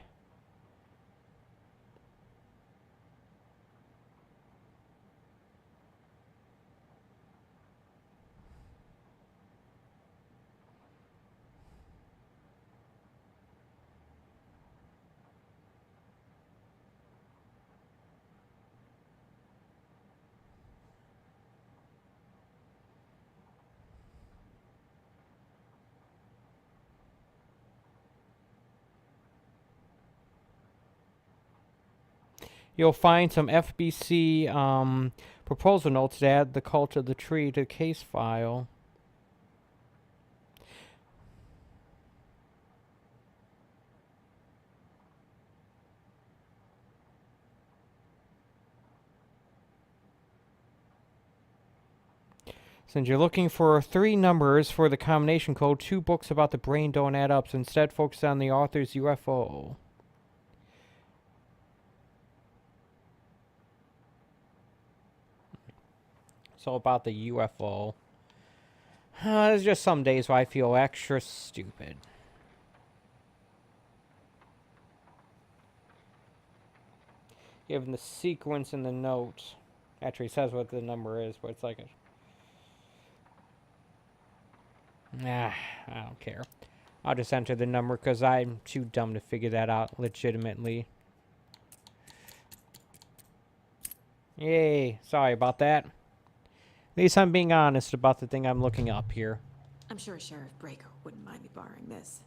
You'll find some FBC proposal notes to add the cult of the tree to the case file. Since you're looking for 3 numbers for the combination code, 2 books about the brain don't add up, so instead focus on the author's UFO. It's all about the UFO. There's just some days where I feel extra stupid. Given the sequence in the note. Actually, it says what the number is, but it's like a... Nah, I don't care. I'll just enter the number because I'm too dumb to figure that out legitimately. Yay, sorry about that. At least I'm being honest about the thing I'm looking up here. I'm sure Sheriff Breaker wouldn't mind me borrowing this.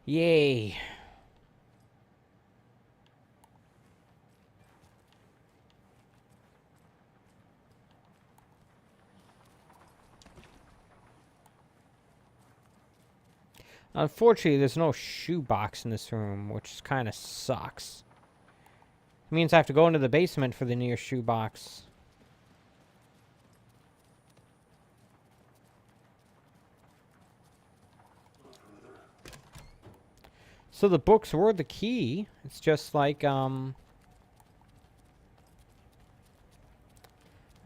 Yay. Unfortunately, there's no shoebox in this room, which kind of sucks. It means I have to go into the basement for the nearest shoebox. So the books were the key. It's just like, I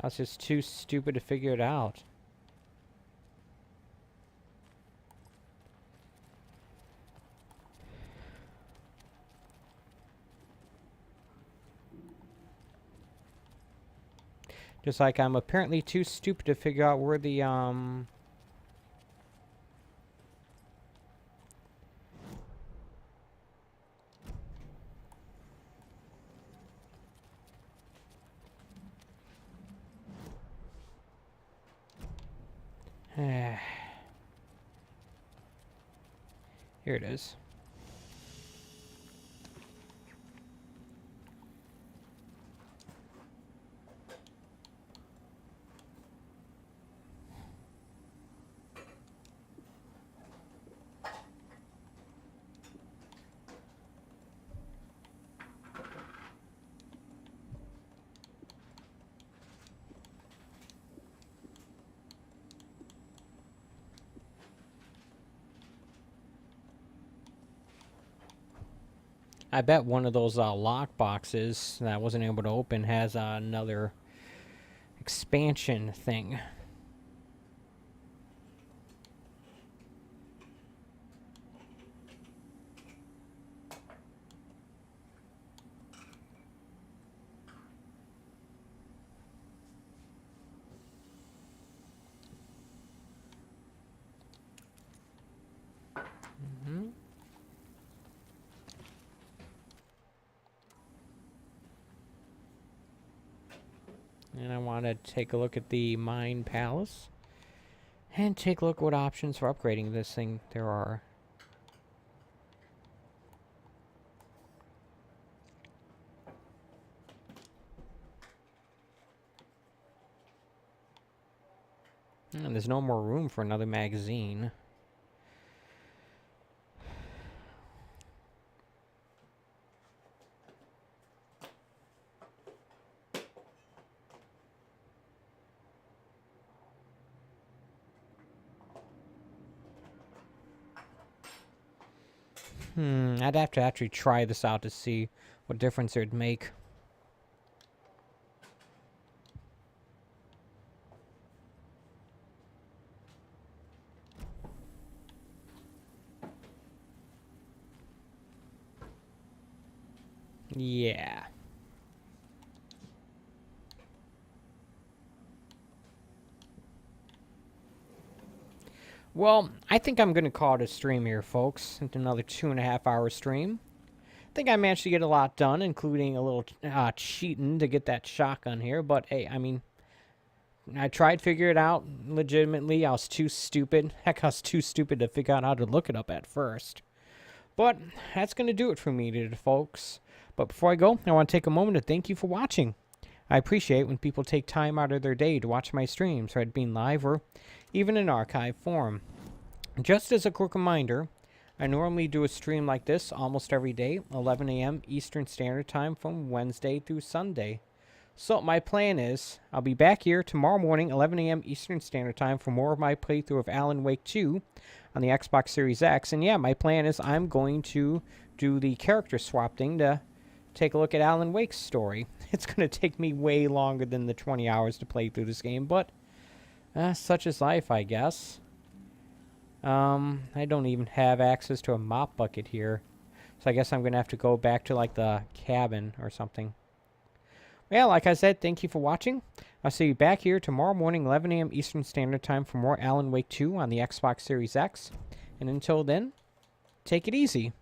was just too stupid to figure it out. Just like I'm apparently too stupid to figure out where the, Here it is. I bet one of those lock boxes that I wasn't able to open has another expansion thing. And I want to take a look at the Mine Palace. And take a look what options for upgrading this thing there are. And there's no more room for another magazine. I'd have to actually try this out to see what difference it would make. Yeah. Well, I think I'm going to call it a stream here, folks. It's another 2.5-hour stream. I think I managed to get a lot done, including a little cheating to get that shotgun here. But, hey, I mean, I tried to figure it out legitimately. I was too stupid. Heck, I was too stupid to figure out how to look it up at first. But that's going to do it for me today, folks. But before I go, I want to take a moment to thank you for watching. I appreciate when people take time out of their day to watch my streams, whether it being live or even in archive form. Just as a quick reminder, I normally do a stream like this almost every day, 11 a.m. Eastern Standard Time from Wednesday through Sunday. So my plan is, I'll be back here tomorrow morning, 11 a.m. Eastern Standard Time for more of my playthrough of Alan Wake 2 on the Xbox Series X. And yeah, my plan is I'm going to do the character swap thing to take a look at Alan Wake's story. It's going to take me way longer than the 20 hours to play through this game, but such is life, I guess. I don't even have access to a mop bucket here, so I guess I'm going to have to go back to, like, the cabin or something. Well, like I said, thank you for watching. I'll see you back here tomorrow morning, 11 a.m. Eastern Standard Time for more Alan Wake 2 on the Xbox Series X. And until then, take it easy.